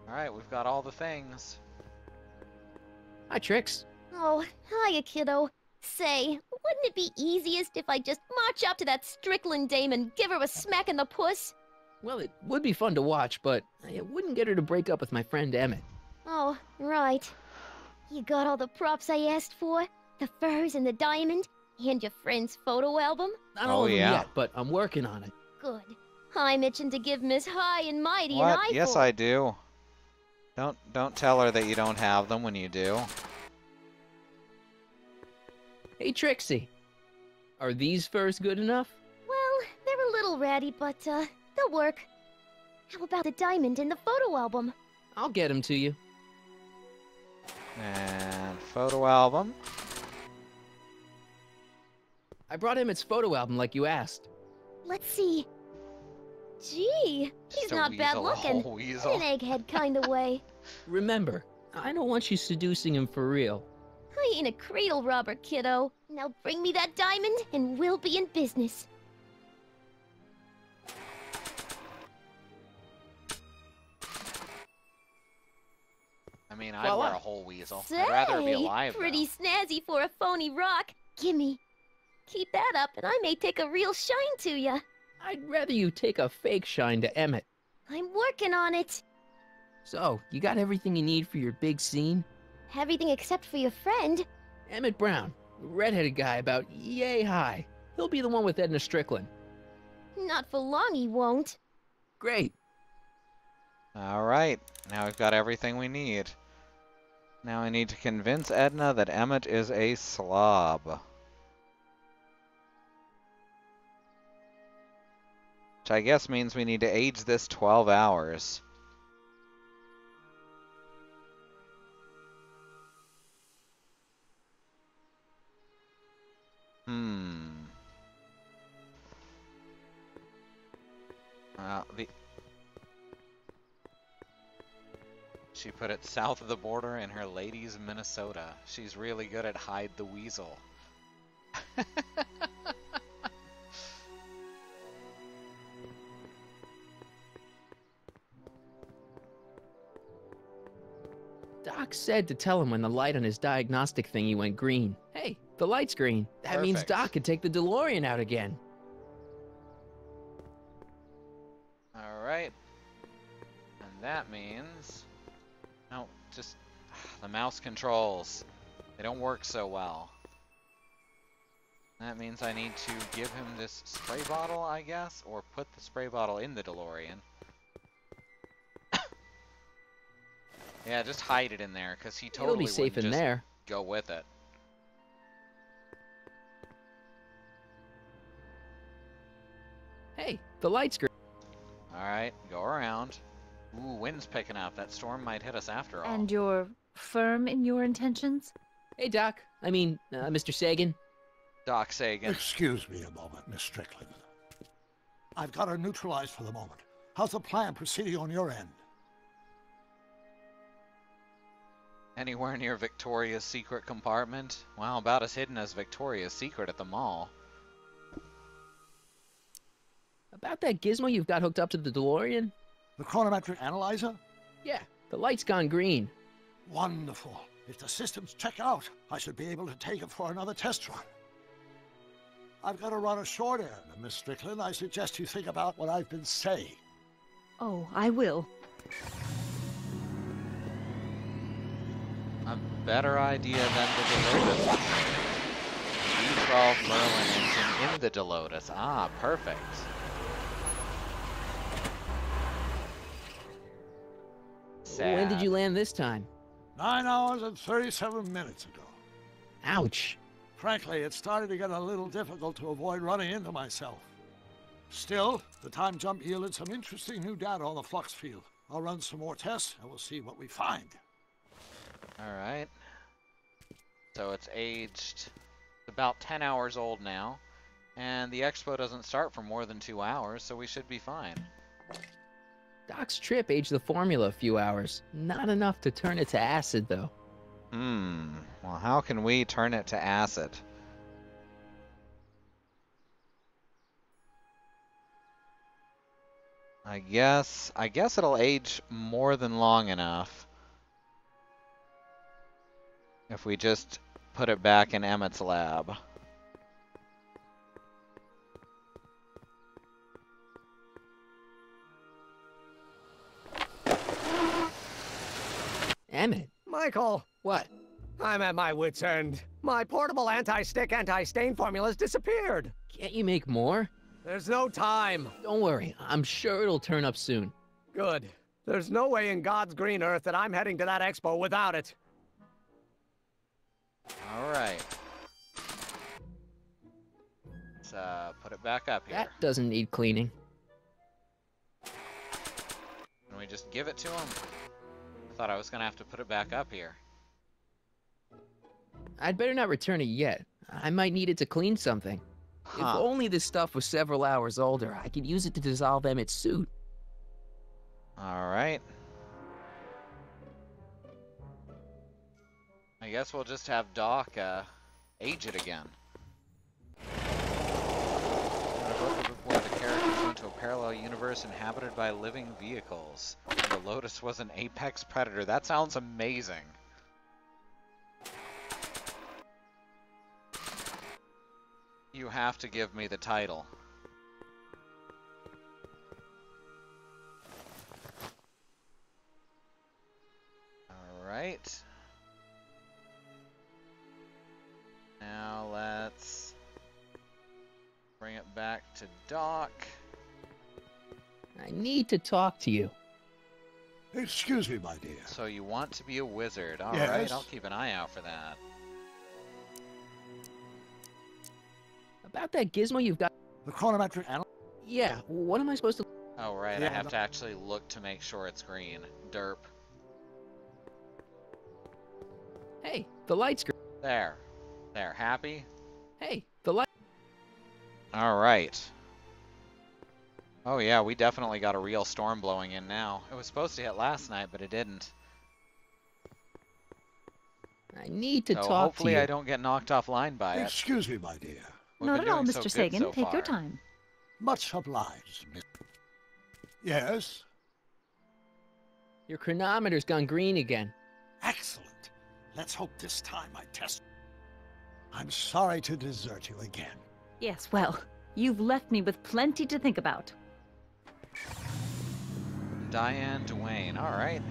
Alright, we've got all the things. Hi, Trix. Oh, hiya, kiddo. Say, wouldn't it be easiest if I just march up to that Strickland dame and give her a smack in the puss? Well, it would be fun to watch, but it wouldn't get her to break up with my friend Emmet. Oh, right. You got all the props I asked for? The furs and the diamond? And your friend's photo album? Not all of them yet, but I'm working on it. Good. I'm itching to give Miss High and Mighty an What? eyeful. Yes, I do. Don't tell her that you don't have them when you do. Hey, Trixie. Are these furs good enough? Well, they're a little ratty, but, they'll work. How about the diamond in the photo album? I'll get them to you. And photo album. I brought Emmett's photo album like you asked. Let's see. Gee, he's not bad looking. In an egghead kind of way. Remember, I don't want you seducing him for real. I ain't a cradle robber, kiddo. Now bring me that diamond and we'll be in business. I mean, I'd wear a whole weasel. Say, I'd rather be alive, pretty snazzy for a phony rock. Gimme. Keep that up and I may take a real shine to ya. I'd rather you take a fake shine to Emmet. I'm working on it. So, you got everything you need for your big scene? Everything except for your friend. Emmet Brown, redheaded guy about yay high. He'll be the one with Edna Strickland. Not for long he won't. Great. Alright, now we've got everything we need. Now I need to convince Edna that Emmet is a slob. Which I guess means we need to age this 12 hours. She put it south of the border in her ladies' Minnesota. She's really good at hide the weasel. Doc said to tell him when the light on his diagnostic thingy went green. Hey, the light's green. That means Doc could take the DeLorean out again. Alright. And that means... No, just... the mouse controls. They don't work so well. That means I need to give him this spray bottle, I guess? Or put the spray bottle in the DeLorean. Yeah, just hide it in there, because he totally It'll be safe in just there. Go with it. Hey, the light's green. Alright, go around. Ooh, wind's picking up. That storm might hit us after all. And you're firm in your intentions? Hey, Doc. I mean, Mr. Sagan. Doc Sagan. Excuse me a moment, Miss Strickland. I've got her neutralized for the moment. How's the plan proceeding on your end? Anywhere near Victoria's secret compartment? Well, about as hidden as Victoria's Secret at the mall. About that gizmo you've got hooked up to the DeLorean? The chronometric analyzer? Yeah, the light's gone green. Wonderful. If the systems check out, I should be able to take it for another test run. I've got to run a short errand, Miss Strickland. I suggest you think about what I've been saying. Oh, I will. A better idea than the DeLotus. V12 Merlin engine in the DeLotus. Ah, perfect. Sad. When did you land this time? 9 hours and 37 minutes ago. Ouch. Frankly, it started to get a little difficult to avoid running into myself. Still, the time jump yielded some interesting new data on the flux field. I'll run some more tests and we'll see what we find. Alright. So it's aged about 10 hours old now. And the expo doesn't start for more than 2 hours, so we should be fine. Doc's trip aged the formula a few hours. Not enough to turn it to acid, though. Well, how can we turn it to acid? I guess it'll age more than long enough if we just put it back in Emmett's lab. Emmet? Michael! What? I'm at my wit's end. My portable anti-stick, anti-stain formula's disappeared. Can't you make more? There's no time. Don't worry, I'm sure it'll turn up soon. Good. There's no way in God's green earth that I'm heading to that expo without it. Alright. Let's put it back up here. That doesn't need cleaning. Can we just give it to him? I thought I was gonna have to put it back up here. I'd better not return it yet. I might need it to clean something. If only this stuff was several hours older, I could use it to dissolve Emmet's suit. Alright. I guess we'll just have Doc age it again. A book where the characters went to a parallel universe inhabited by living vehicles. And the Lotus was an apex predator. That sounds amazing. You have to give me the title. Alright. Now let's bring it back to Doc. I need to talk to you. Excuse me, my dear. So you want to be a wizard. Alright, Yes. I'll keep an eye out for that. About that gizmo you've got... The chronometric analyzer? Yeah, what am I supposed to... Oh, right, Yeah, I have to actually look to make sure it's green. Derp. Hey, the light's green. There. There, happy? Hey, the light... Alright. Oh yeah, we definitely got a real storm blowing in now. It was supposed to hit last night, but it didn't. I need to So talk to hopefully you. I don't get knocked offline by it. Excuse me, my dear. We've Not been at all, doing Mr. so good Sagan. so Take your far. time. Much obliged, Miss. Yes? Your chronometer's gone green again. Excellent. Let's hope this time I test. I'm sorry to desert you again. Yes, well, you've left me with plenty to think about. Diane Duane, alright.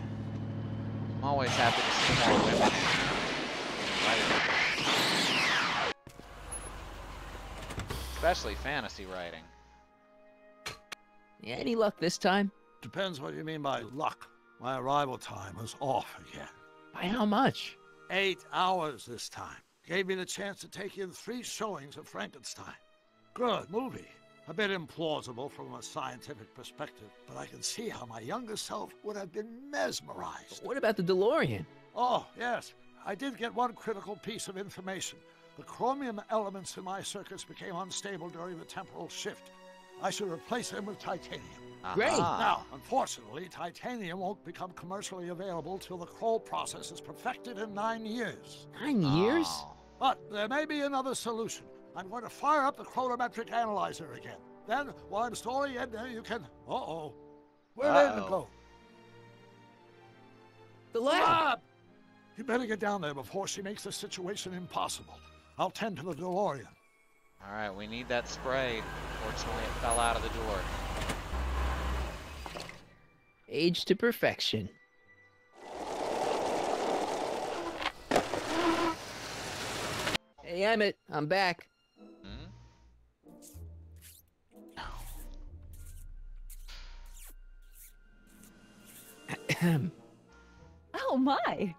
I'm always happy to see more women. Especially fantasy writing. Yeah, any luck this time? Depends what you mean by luck. My arrival time was off again. By how much? 8 hours this time. Gave me the chance to take in 3 showings of Frankenstein. Good movie. A bit implausible from a scientific perspective, but I can see how my younger self would have been mesmerized. What about the DeLorean? Oh, yes. I did get one critical piece of information. The chromium elements in my circuits became unstable during the temporal shift. I should replace them with titanium. Great. Now, unfortunately, titanium won't become commercially available till the Kroll process is perfected in 9 years. 9 years? But there may be another solution. I'm going to fire up the chronometric analyzer again. Then, while I'm stalling in there, you can... Uh-oh. Where'd Edna go? The lab! You better get down there before she makes the situation impossible. I'll tend to the DeLorean. Alright, we need that spray. Fortunately, it fell out of the door. Age to perfection. Hey, Emmet, I'm back. Oh my!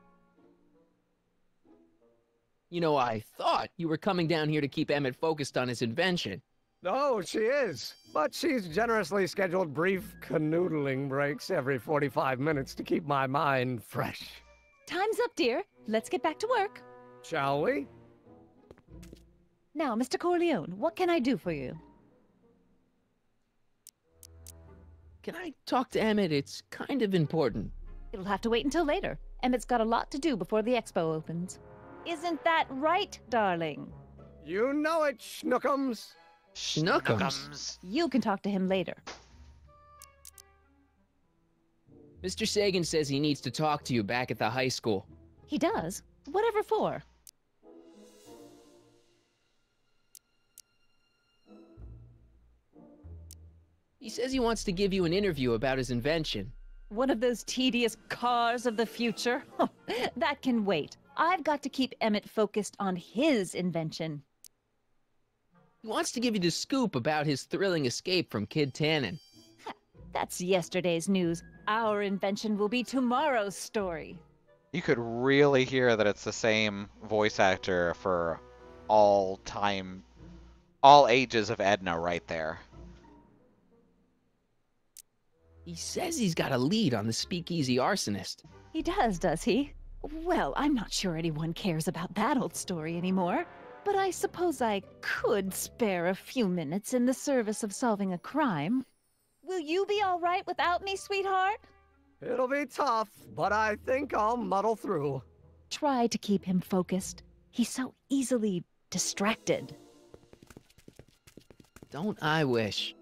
You know, I thought you were coming down here to keep Emmet focused on his invention. No, she is. But she's generously scheduled brief canoodling breaks every 45 minutes to keep my mind fresh. Time's up, dear. Let's get back to work. Shall we? Now, Mr. Corleone, what can I do for you? Can I talk to Emmet? It's kind of important. It'll have to wait until later. Emmett's got a lot to do before the expo opens. Isn't that right, darling? You know it, Schnookums. Schnookums? You can talk to him later. Mr. Sagan says he needs to talk to you back at the high school. He does? Whatever for? He says he wants to give you an interview about his invention. One of those tedious cars of the future? That can wait. I've got to keep Emmet focused on his invention. He wants to give you the scoop about his thrilling escape from Kid Tannen. That's yesterday's news. Our invention will be tomorrow's story. You could really hear that it's the same voice actor for all time, all ages of Edna right there. He says he's got a lead on the speakeasy arsonist. He does he? Well, I'm not sure anyone cares about that old story anymore. But I suppose I could spare a few minutes in the service of solving a crime. Will you be all right without me, sweetheart? It'll be tough, but I think I'll muddle through. Try to keep him focused. He's so easily distracted. Don't I wish?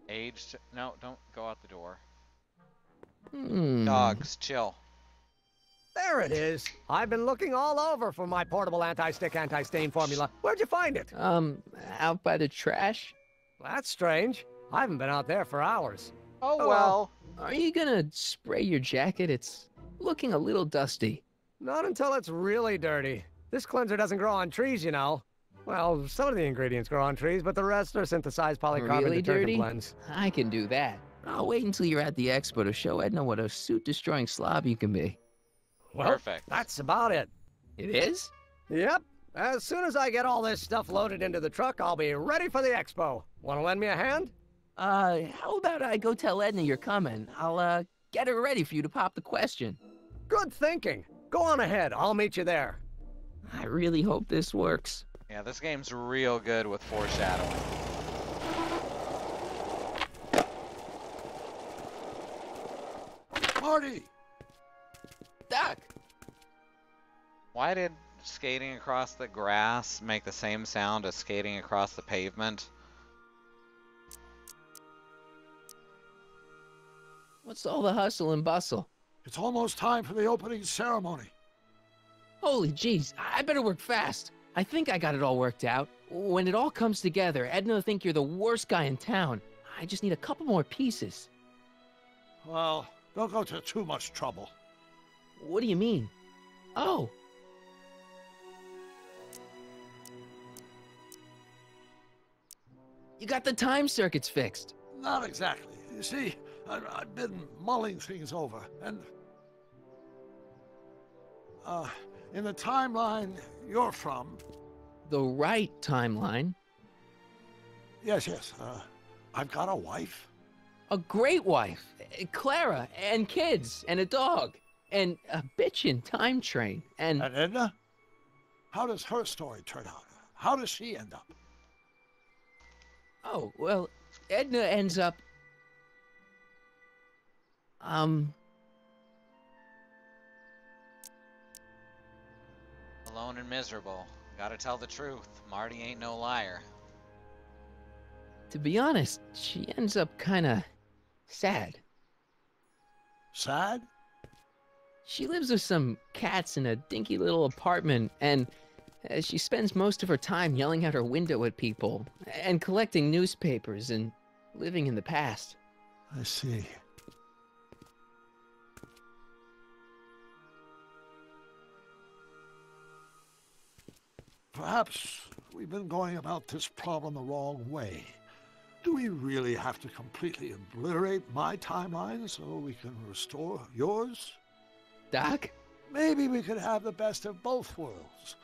Aged? No, don't go out the door. Hmm. Dogs, chill. There it is. I've been looking all over for my portable anti-stick, anti-stain formula. Where'd you find it? Out by the trash. That's strange. I haven't been out there for hours. Oh well. Are you gonna spray your jacket? It's looking a little dusty. Not until it's really dirty. This cleanser doesn't grow on trees, you know. Well, some of the ingredients grow on trees, but the rest are synthesized polycarbonate Really detergent dirty? blends. I can do that. I'll wait until you're at the expo to show Edna what a suit-destroying slob you can be. Well, perfect. That's about it. It is? Yep. As soon as I get all this stuff loaded into the truck, I'll be ready for the expo. Want to lend me a hand? How about I go tell Edna you're coming? I'll, get her ready for you to pop the question. Good thinking. Go on ahead. I'll meet you there. I really hope this works. Yeah, this game's real good with foreshadowing. Marty! Doc! Why did skating across the grass make the same sound as skating across the pavement? What's all the hustle and bustle? It's almost time for the opening ceremony. Holy jeez, I better work fast. I think I got it all worked out. When it all comes together, Edna will think you're the worst guy in town. I just need a couple more pieces. Well, don't go to too much trouble. What do you mean? Oh. You got the time circuits fixed. Not exactly. You see, I've been mulling things over, and in the timeline you're from... The right timeline? Yes, I've got a wife. A great wife. Clara, and kids, and a dog, and a bitchin' time train, and... And Edna? How does her story turn out? How does she end up? Oh, well, Edna ends up... Alone and miserable. Gotta tell the truth. Marty ain't no liar. To be honest, she ends up kinda sad. Sad? She lives with some cats in a dinky little apartment, and she spends most of her time yelling out her window at people, and collecting newspapers, and living in the past. I see. Perhaps we've been going about this problem the wrong way. Do we really have to completely obliterate my timeline so we can restore yours? Doc? Maybe we could have the best of both worlds.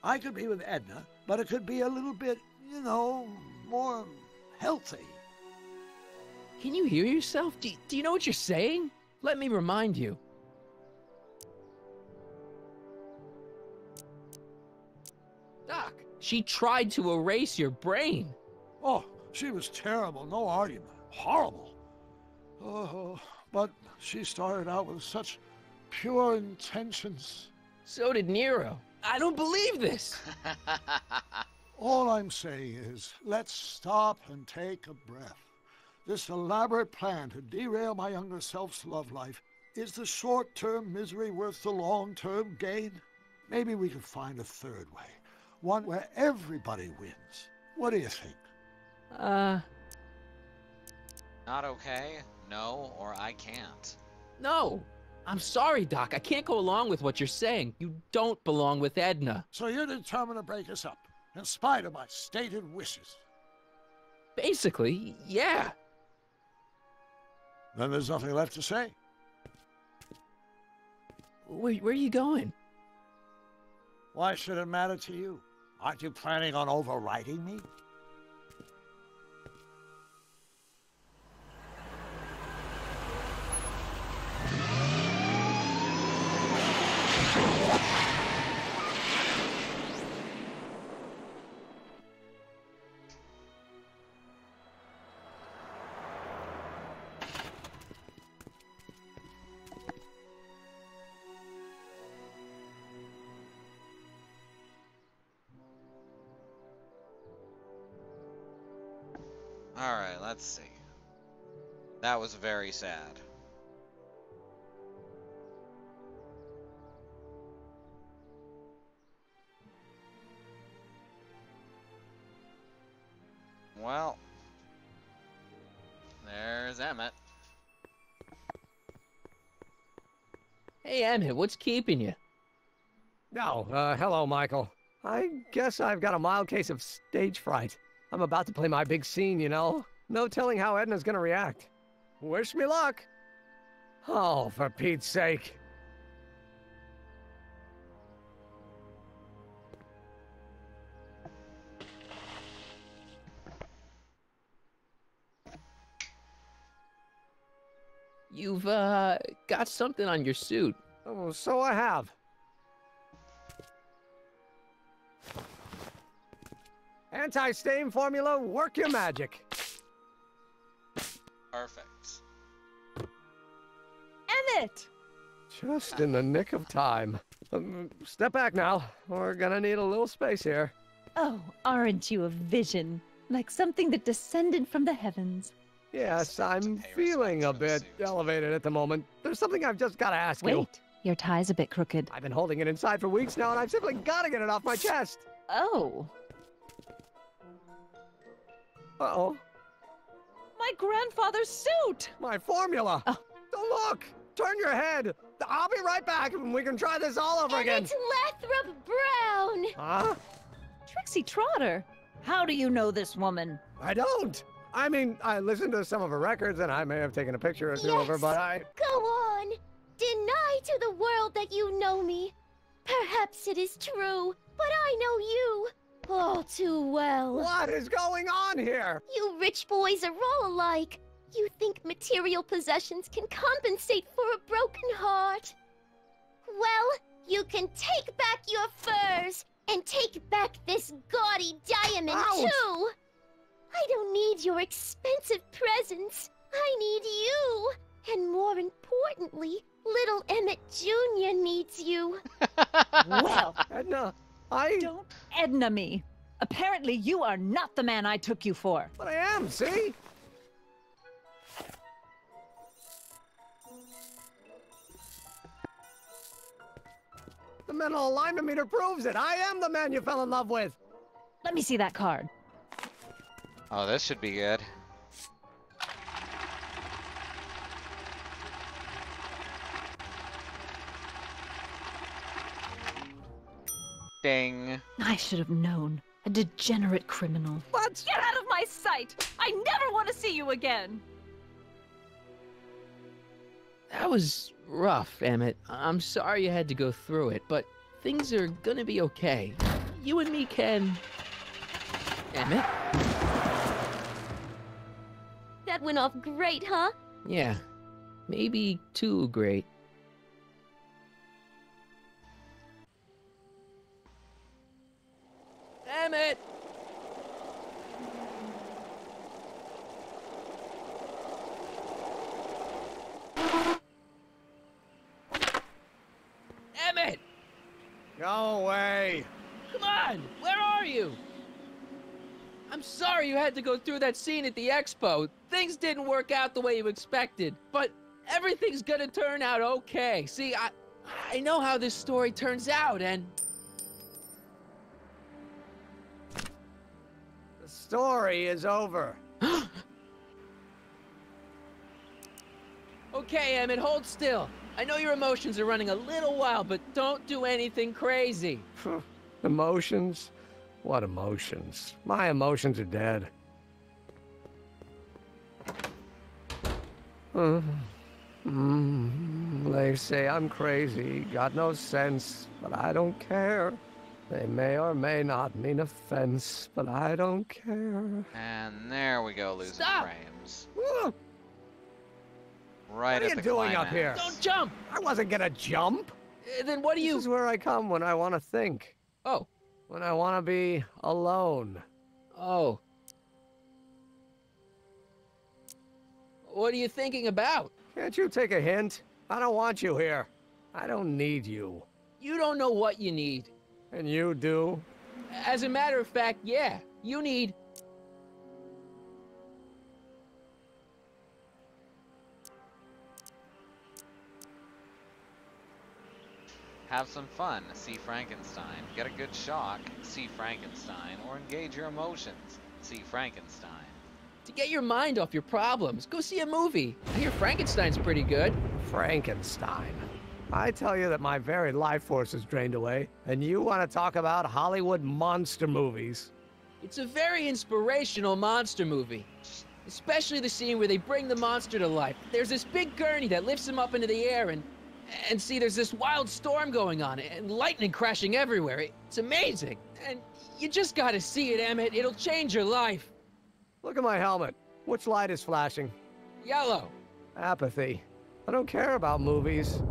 I could be with Edna, but it could be a little bit, you know, more healthy. Can you hear yourself? Do you know what you're saying? Let me remind you. Doc, she tried to erase your brain. Oh, she was terrible, no argument. Horrible. Oh, but she started out with such pure intentions. So did Nero. I don't believe this. All I'm saying is, let's stop and take a breath. This elaborate plan to derail my younger self's love life, is the short-term misery worth the long-term gain? Maybe we can find a third way. One where everybody wins. What do you think? Not okay? No, or I can't. No. I'm sorry, Doc. I can't go along with what you're saying. You don't belong with Edna. So you're determined to break us up, in spite of my stated wishes? Basically, yeah. Then there's nothing left to say. Where are you going? Why should it matter to you? Aren't you planning on overriding me? Alright, let's see. That was very sad. Well, there's Emmet. Hey, Emmet, what's keeping you? Oh, hello, Michael. I guess I've got a mild case of stage fright. I'm about to play my big scene, you know? No telling how Edna's gonna react. Wish me luck. Oh, for Pete's sake. You've, got something on your suit. Oh, so I have. Anti-stain formula, work your magic. Perfect. Emmet! Just in the nick of time. Step back now. We're gonna need a little space here. Oh, aren't you a vision? Like something that descended from the heavens. Yes, I'm feeling a bit elevated at the moment. There's something I've just got to ask you. Wait, your tie's a bit crooked. I've been holding it inside for weeks now, and I've simply got to get it off my chest. Oh. Uh-oh. My grandfather's suit! My formula! Oh. Look! Turn your head! I'll be right back, and we can try this all over again. It's Lathrop Brown! Huh? Trixie Trotter! How do you know this woman? I don't! I mean, I listened to some of her records, and I may have taken a picture or two of her, but I... Go on! Deny to the world that you know me. Perhaps it is true, but I know you all too well. What is going on here? You rich boys are all alike. You think material possessions can compensate for a broken heart. Well, you can take back your furs, and take back this gaudy diamond, too! I don't need your expensive presents. I need you. And more importantly, little Emmet Jr. needs you. Well, Edna, Don't Edna me. Apparently you are not the man I took you for. But I am, see? The mental alignment meter proves it. I am the man you fell in love with. Let me see that card. Oh, this should be good. Ding. I should have known. A degenerate criminal. What? Get out of my sight! I never want to see you again! That was rough, Emmet. I'm sorry you had to go through it, but things are gonna be okay. You and me can... Emmet? That went off great, huh? Yeah. Maybe too great. Emmet! Emmet! Go away. Come on! Where are you? I'm sorry you had to go through that scene at the expo. Things didn't work out the way you expected, but everything's gonna turn out okay. See, I know how this story turns out, and... The story is over. Okay, Emmett, hold still. I know your emotions are running a little wild, but don't do anything crazy. Emotions? What emotions? My emotions are dead. They say I'm crazy, got no sense, but I don't care. They may or may not mean offense, but I don't care. And there we go, losing Stop. frames. What Right are at you the doing climax. up here? Don't jump! I wasn't gonna jump. Then what do you... This is where I come when I want to think. Oh. When I want to be alone. Oh. What are you thinking about? Can't you take a hint? I don't want you here. I don't need you. You don't know what you need. And you do? As a matter of fact, yeah. You need... Have some fun, see Frankenstein. Get a good shock, see Frankenstein. Or engage your emotions, see Frankenstein. To get your mind off your problems, go see a movie. I hear Frankenstein's pretty good. Frankenstein. I tell you that my very life force is drained away, and you want to talk about Hollywood monster movies. It's a very inspirational monster movie. Especially the scene where they bring the monster to life. There's this big gurney that lifts him up into the air, and see, there's this wild storm going on, and lightning crashing everywhere. It's amazing. And you just gotta see it, Emmett. It'll change your life. Look at my helmet. Which light is flashing? Yellow. Apathy. I don't care about movies.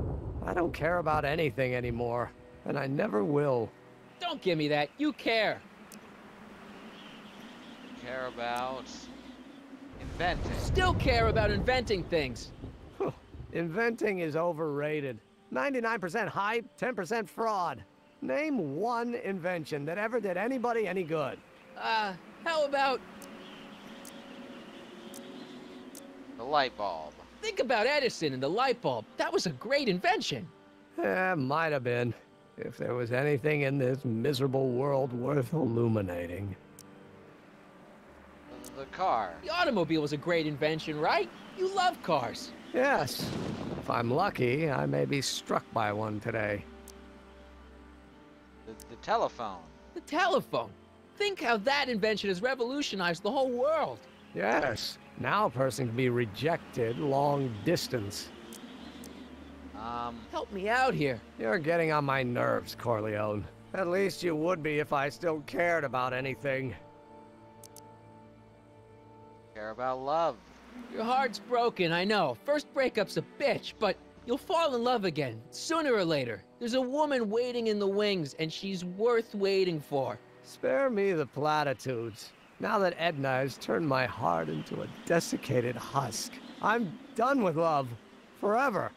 I don't care about anything anymore. And I never will. Don't give me that. You care. Care about inventing. Still care about inventing things. Inventing is overrated. 99% hype, 10% fraud. Name one invention that ever did anybody any good. How about... The light bulb. Think about Edison and the light bulb. That was a great invention. Might have been. If there was anything in this miserable world worth illuminating. The car. The automobile was a great invention, right? You love cars. Yes. If I'm lucky, I may be struck by one today. The telephone. The telephone. Think how that invention has revolutionized the whole world. Yes. Now a person can be rejected long distance. Help me out here. You're getting on my nerves, Corleone. At least you would be if I still cared about anything. Care about love. Your heart's broken, I know. First breakup's a bitch, but you'll fall in love again, sooner or later. There's a woman waiting in the wings, and she's worth waiting for. Spare me the platitudes. Now that Edna has turned my heart into a desiccated husk, I'm done with love. Forever.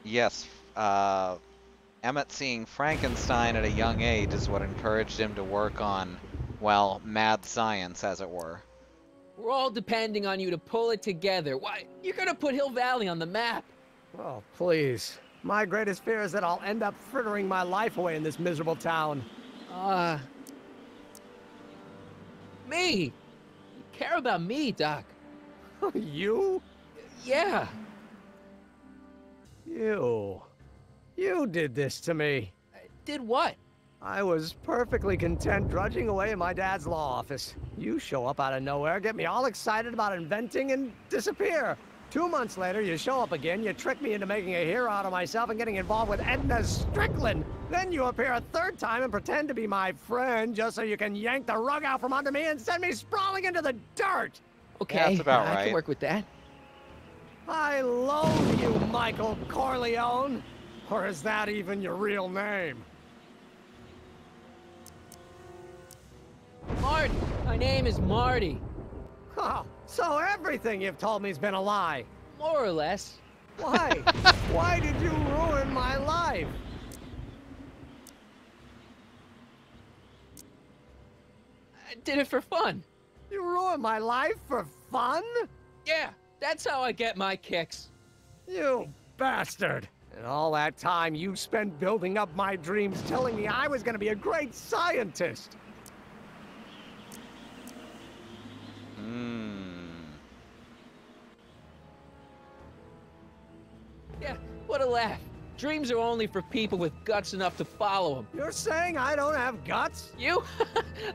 Yes, Emmett seeing Frankenstein at a young age is what encouraged him to work on, well, mad science, as it were. We're all depending on you to pull it together. Why, you're gonna put Hill Valley on the map. Oh, please. My greatest fear is that I'll end up frittering my life away in this miserable town. Me? You care about me, Doc. You? Yeah. You did this to me. Did what? I was perfectly content drudging away in my dad's law office. You show up out of nowhere, get me all excited about inventing, and disappear. 2 months later, you show up again, you trick me into making a hero out of myself and getting involved with Edna Strickland. Then you appear a third time and pretend to be my friend just so you can yank the rug out from under me and send me sprawling into the dirt. Okay, yeah, that's about right. I can work with that. I loathe you, Michael Corleone. Or is that even your real name? Marty. My name is Marty. Oh, so everything you've told me's been a lie. More or less. Why? Why did you ruin my life? I did it for fun. You ruined my life for fun? Yeah, that's how I get my kicks. You bastard. And all that time you spent building up my dreams, telling me I was going to be a great scientist. Yeah, what a laugh. Dreams are only for people with guts enough to follow them. You're saying I don't have guts? You?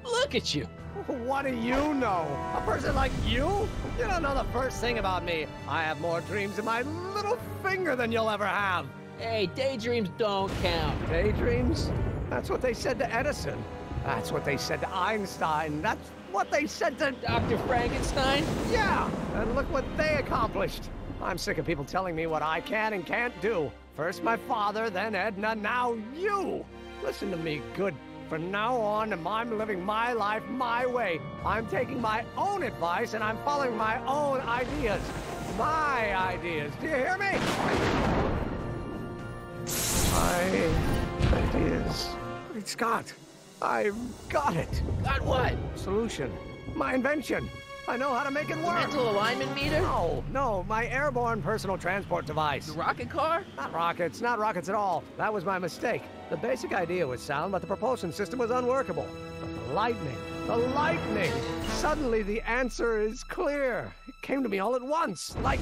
Look at you. What do you know? A person like you? You don't know the first thing about me. I have more dreams in my little finger than you'll ever have. Hey, daydreams don't count. Daydreams? That's what they said to Edison. That's what they said to Einstein. That's what they said to Dr. Frankenstein? Yeah, and look what they accomplished. I'm sick of people telling me what I can and can't do. First my father, then Edna, now you. Listen to me good. From now on, I'm living my life my way. I'm taking my own advice and I'm following my own ideas. My ideas. Do you hear me? My ideas. Great Scott. I've got it. Got what? Solution. My invention. I know how to make it work. Mental alignment meter? No, my airborne personal transport device. The rocket car? Not rockets at all. That was my mistake. The basic idea was sound, but the propulsion system was unworkable. But the lightning! Suddenly the answer is clear. It came to me all at once, like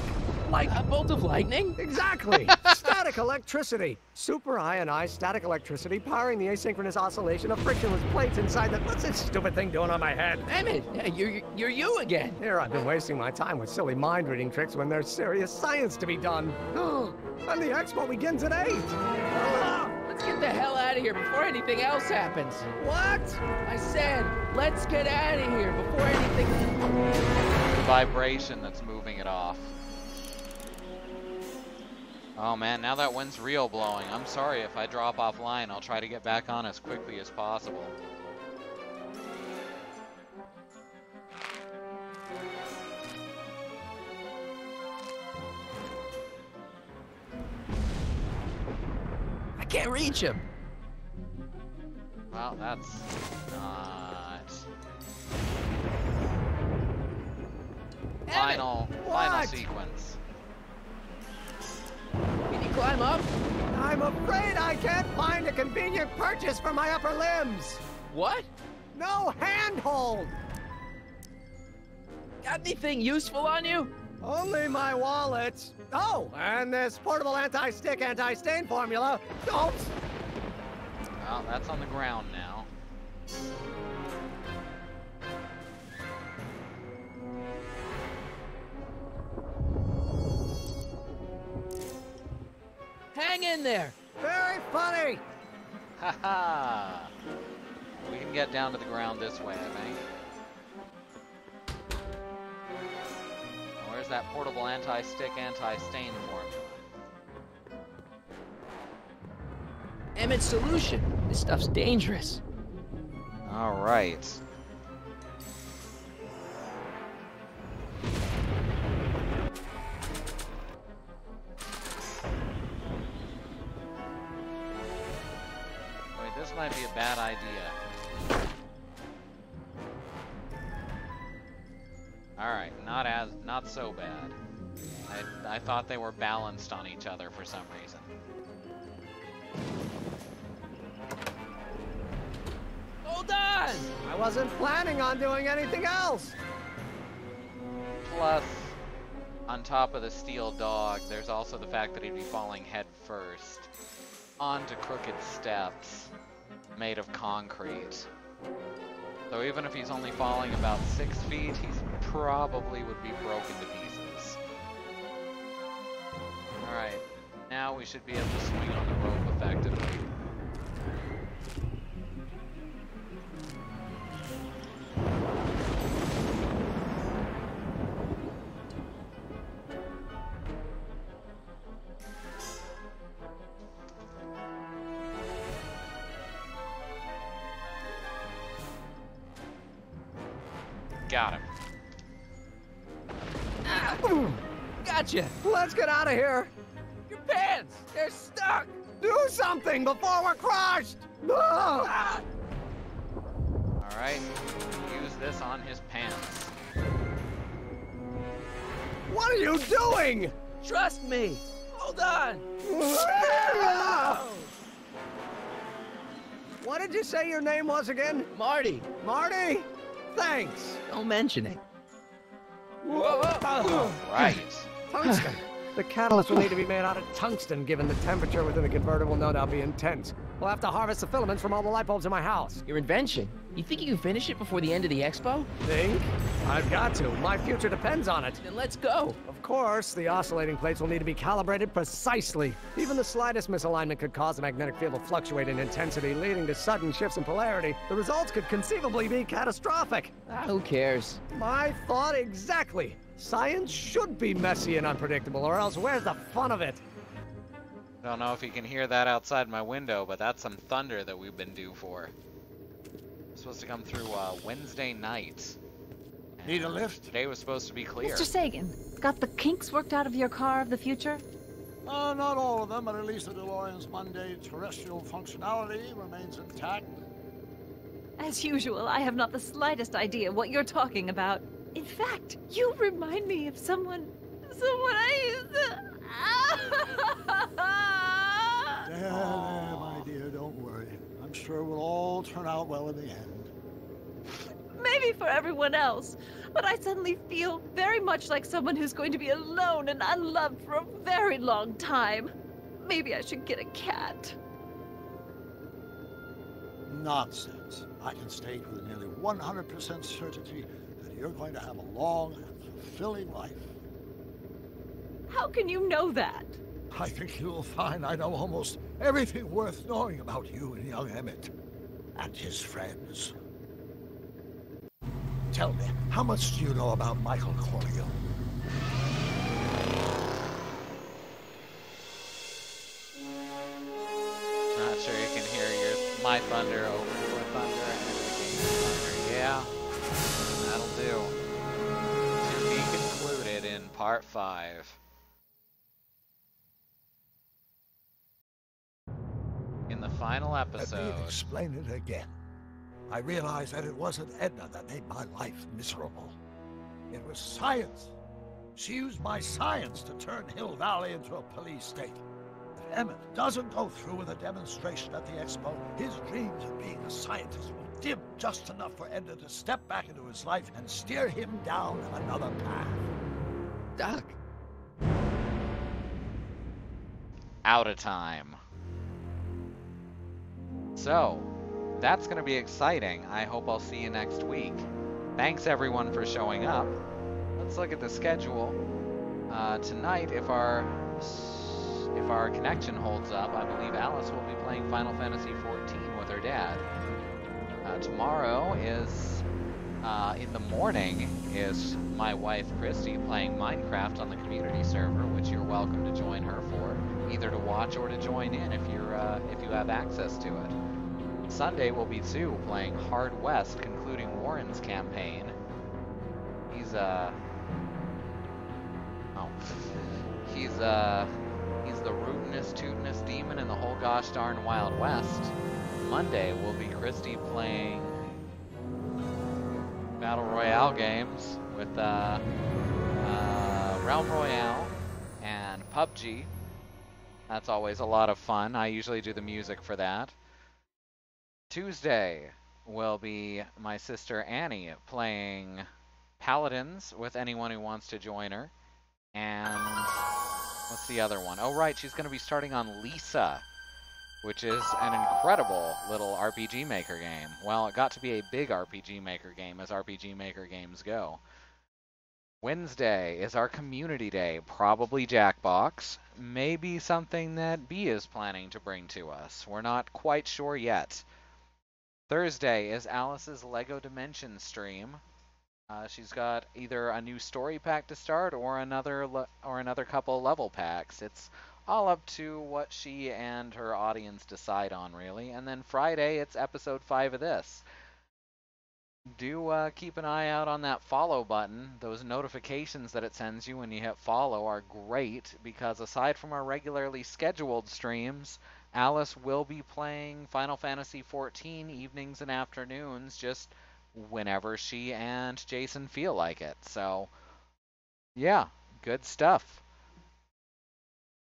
a bolt of lightning? Exactly. Static electricity. Super ionized static electricity powering the asynchronous oscillation of frictionless plates inside the... What's this stupid thing doing on my head? Emmett, you're you again. Here I've been wasting my time with silly mind-reading tricks when there's serious science to be done. And the expo begins at 8. Let's get the hell out of here before anything else happens. What? I said, let's get out of here before anything... The vibration that's moving it off. Oh man, now that wind's real blowing. I'm sorry if I drop offline. I'll try to get back on as quickly as possible. I can't reach him. Well, that's not... Final sequence. Can you climb up? I'm afraid I can't find a convenient purchase for my upper limbs. What? No handhold. Got anything useful on you? Only my wallet. Oh, and this portable anti-stick, anti-stain formula. Don't. Well, that's on the ground now. Hang in there. Very funny. Haha. We can get down to the ground this way, I think. Where's that portable anti-stick, anti-stain formula? Emmett's solution. This stuff's dangerous. All right. Wait, this might be a bad idea. All right, not so bad. I thought they were balanced on each other for some reason. Hold on! I wasn't planning on doing anything else. Plus, on top of the steel dog, there's also the fact that he'd be falling head first onto crooked steps made of concrete. So even if he's only falling about 6 feet, he's probably would be broken to pieces. Alright, now we should be able to swing on the rope effectively. Got him. Ah, gotcha. Let's get out of here. Your pants, they're stuck. Do something before we're crushed. Ah. All right, use this on his pants. What are you doing? Trust me. Hold on. What did you say your name was again? Marty. Marty? Thanks. Don't mention it. Right. Tungsten! The catalyst will need to be made out of tungsten, given the temperature within the converter will no doubt be intense. We'll have to harvest the filaments from all the light bulbs in my house. Your invention? You think you can finish it before the end of the expo? Think? I've got to. My future depends on it. Then let's go. Of course, the oscillating plates will need to be calibrated precisely. Even the slightest misalignment could cause the magnetic field to fluctuate in intensity, leading to sudden shifts in polarity. The results could conceivably be catastrophic. Who cares? My thought exactly. Science should be messy and unpredictable, or else where's the fun of it? Don't know if you can hear that outside my window, but that's some thunder that we've been due for. It's supposed to come through Wednesday night. Need a lift? Today was supposed to be clear. Mr. Sagan, got the kinks worked out of your car of the future? Not all of them, but at least the DeLorean's mundane terrestrial functionality remains intact. As usual, I have not the slightest idea what you're talking about. In fact, you remind me of someone I used to... There, my dear, don't worry. I'm sure we'll all turn out well in the end. Maybe for everyone else, but I suddenly feel very much like someone who's going to be alone and unloved for a very long time. Maybe I should get a cat. Nonsense. I can state with nearly 100% certainty that you're going to have a long and fulfilling life. How can you know that? I think you'll find I know almost everything worth knowing about you and young Emmet and his friends. Tell me, how much do you know about Michael Corleone? Not sure you can hear my thunder over your thunder and the game's thunder. Yeah, that'll do. To be concluded in part 5. In the final episode. Let me explain it again. I realized that it wasn't Edna that made my life miserable. It was science. She used my science to turn Hill Valley into a police state. If Emmet doesn't go through with a demonstration at the expo, his dreams of being a scientist will dim just enough for Edna to step back into his life and steer him down another path. Doc. Out of time. So, that's going to be exciting. I hope I'll see you next week. Thanks everyone for showing up. Let's look at the schedule. Tonight, if our connection holds up, I believe Alice will be playing Final Fantasy XIV with her dad. Tomorrow is, in the morning, is my wife Christy playing Minecraft on the community server, which you're welcome to join her for, either to watch or to join in if you have access to it. Sunday will be Sue playing Hard West, concluding Warren's campaign. He's the rootinest, tootinest demon in the whole gosh darn Wild West. Monday will be Christy playing Battle Royale games with Realm Royale and PUBG. That's always a lot of fun. I usually do the music for that. Tuesday will be my sister Annie playing Paladins with anyone who wants to join her. And what's the other one? Oh, right, she's going to be starting on Lisa, which is an incredible little RPG Maker game. Well, it got to be a big RPG Maker game, as RPG Maker games go. Wednesday is our community day, probably Jackbox. Maybe something that B is planning to bring to us. We're not quite sure yet. Thursday is Alice's LEGO Dimensions stream. She's got either a new story pack to start or another couple level packs. It's all up to what she and her audience decide on, really. And then Friday, it's episode 5 of this. Do keep an eye out on that follow button. Those notifications that it sends you when you hit follow are great, because aside from our regularly scheduled streams, Alice will be playing Final Fantasy XIV evenings and afternoons, just whenever she and Jason feel like it. So, yeah, good stuff.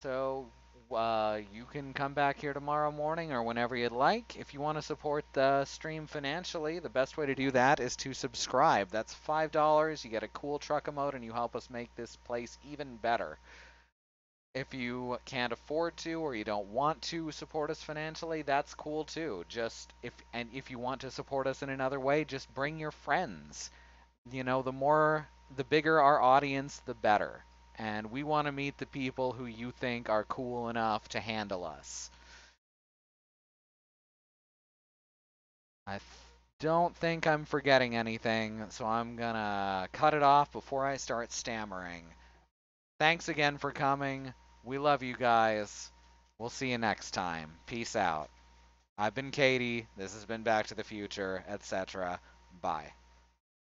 So, you can come back here tomorrow morning or whenever you'd like. If you want to support the stream financially, the best way to do that is to subscribe. That's $5. You get a cool truck emote, and you help us make this place even better. If you can't afford to or you don't want to support us financially, that's cool too. If you want to support us in another way, just bring your friends. You know, the bigger our audience, the better. And we want to meet the people who you think are cool enough to handle us. I don't think I'm forgetting anything, so I'm gonna cut it off before I start stammering. Thanks again for coming. We love you guys. We'll see you next time. Peace out. I've been Katie. This has been Back to the Future, etc. Bye.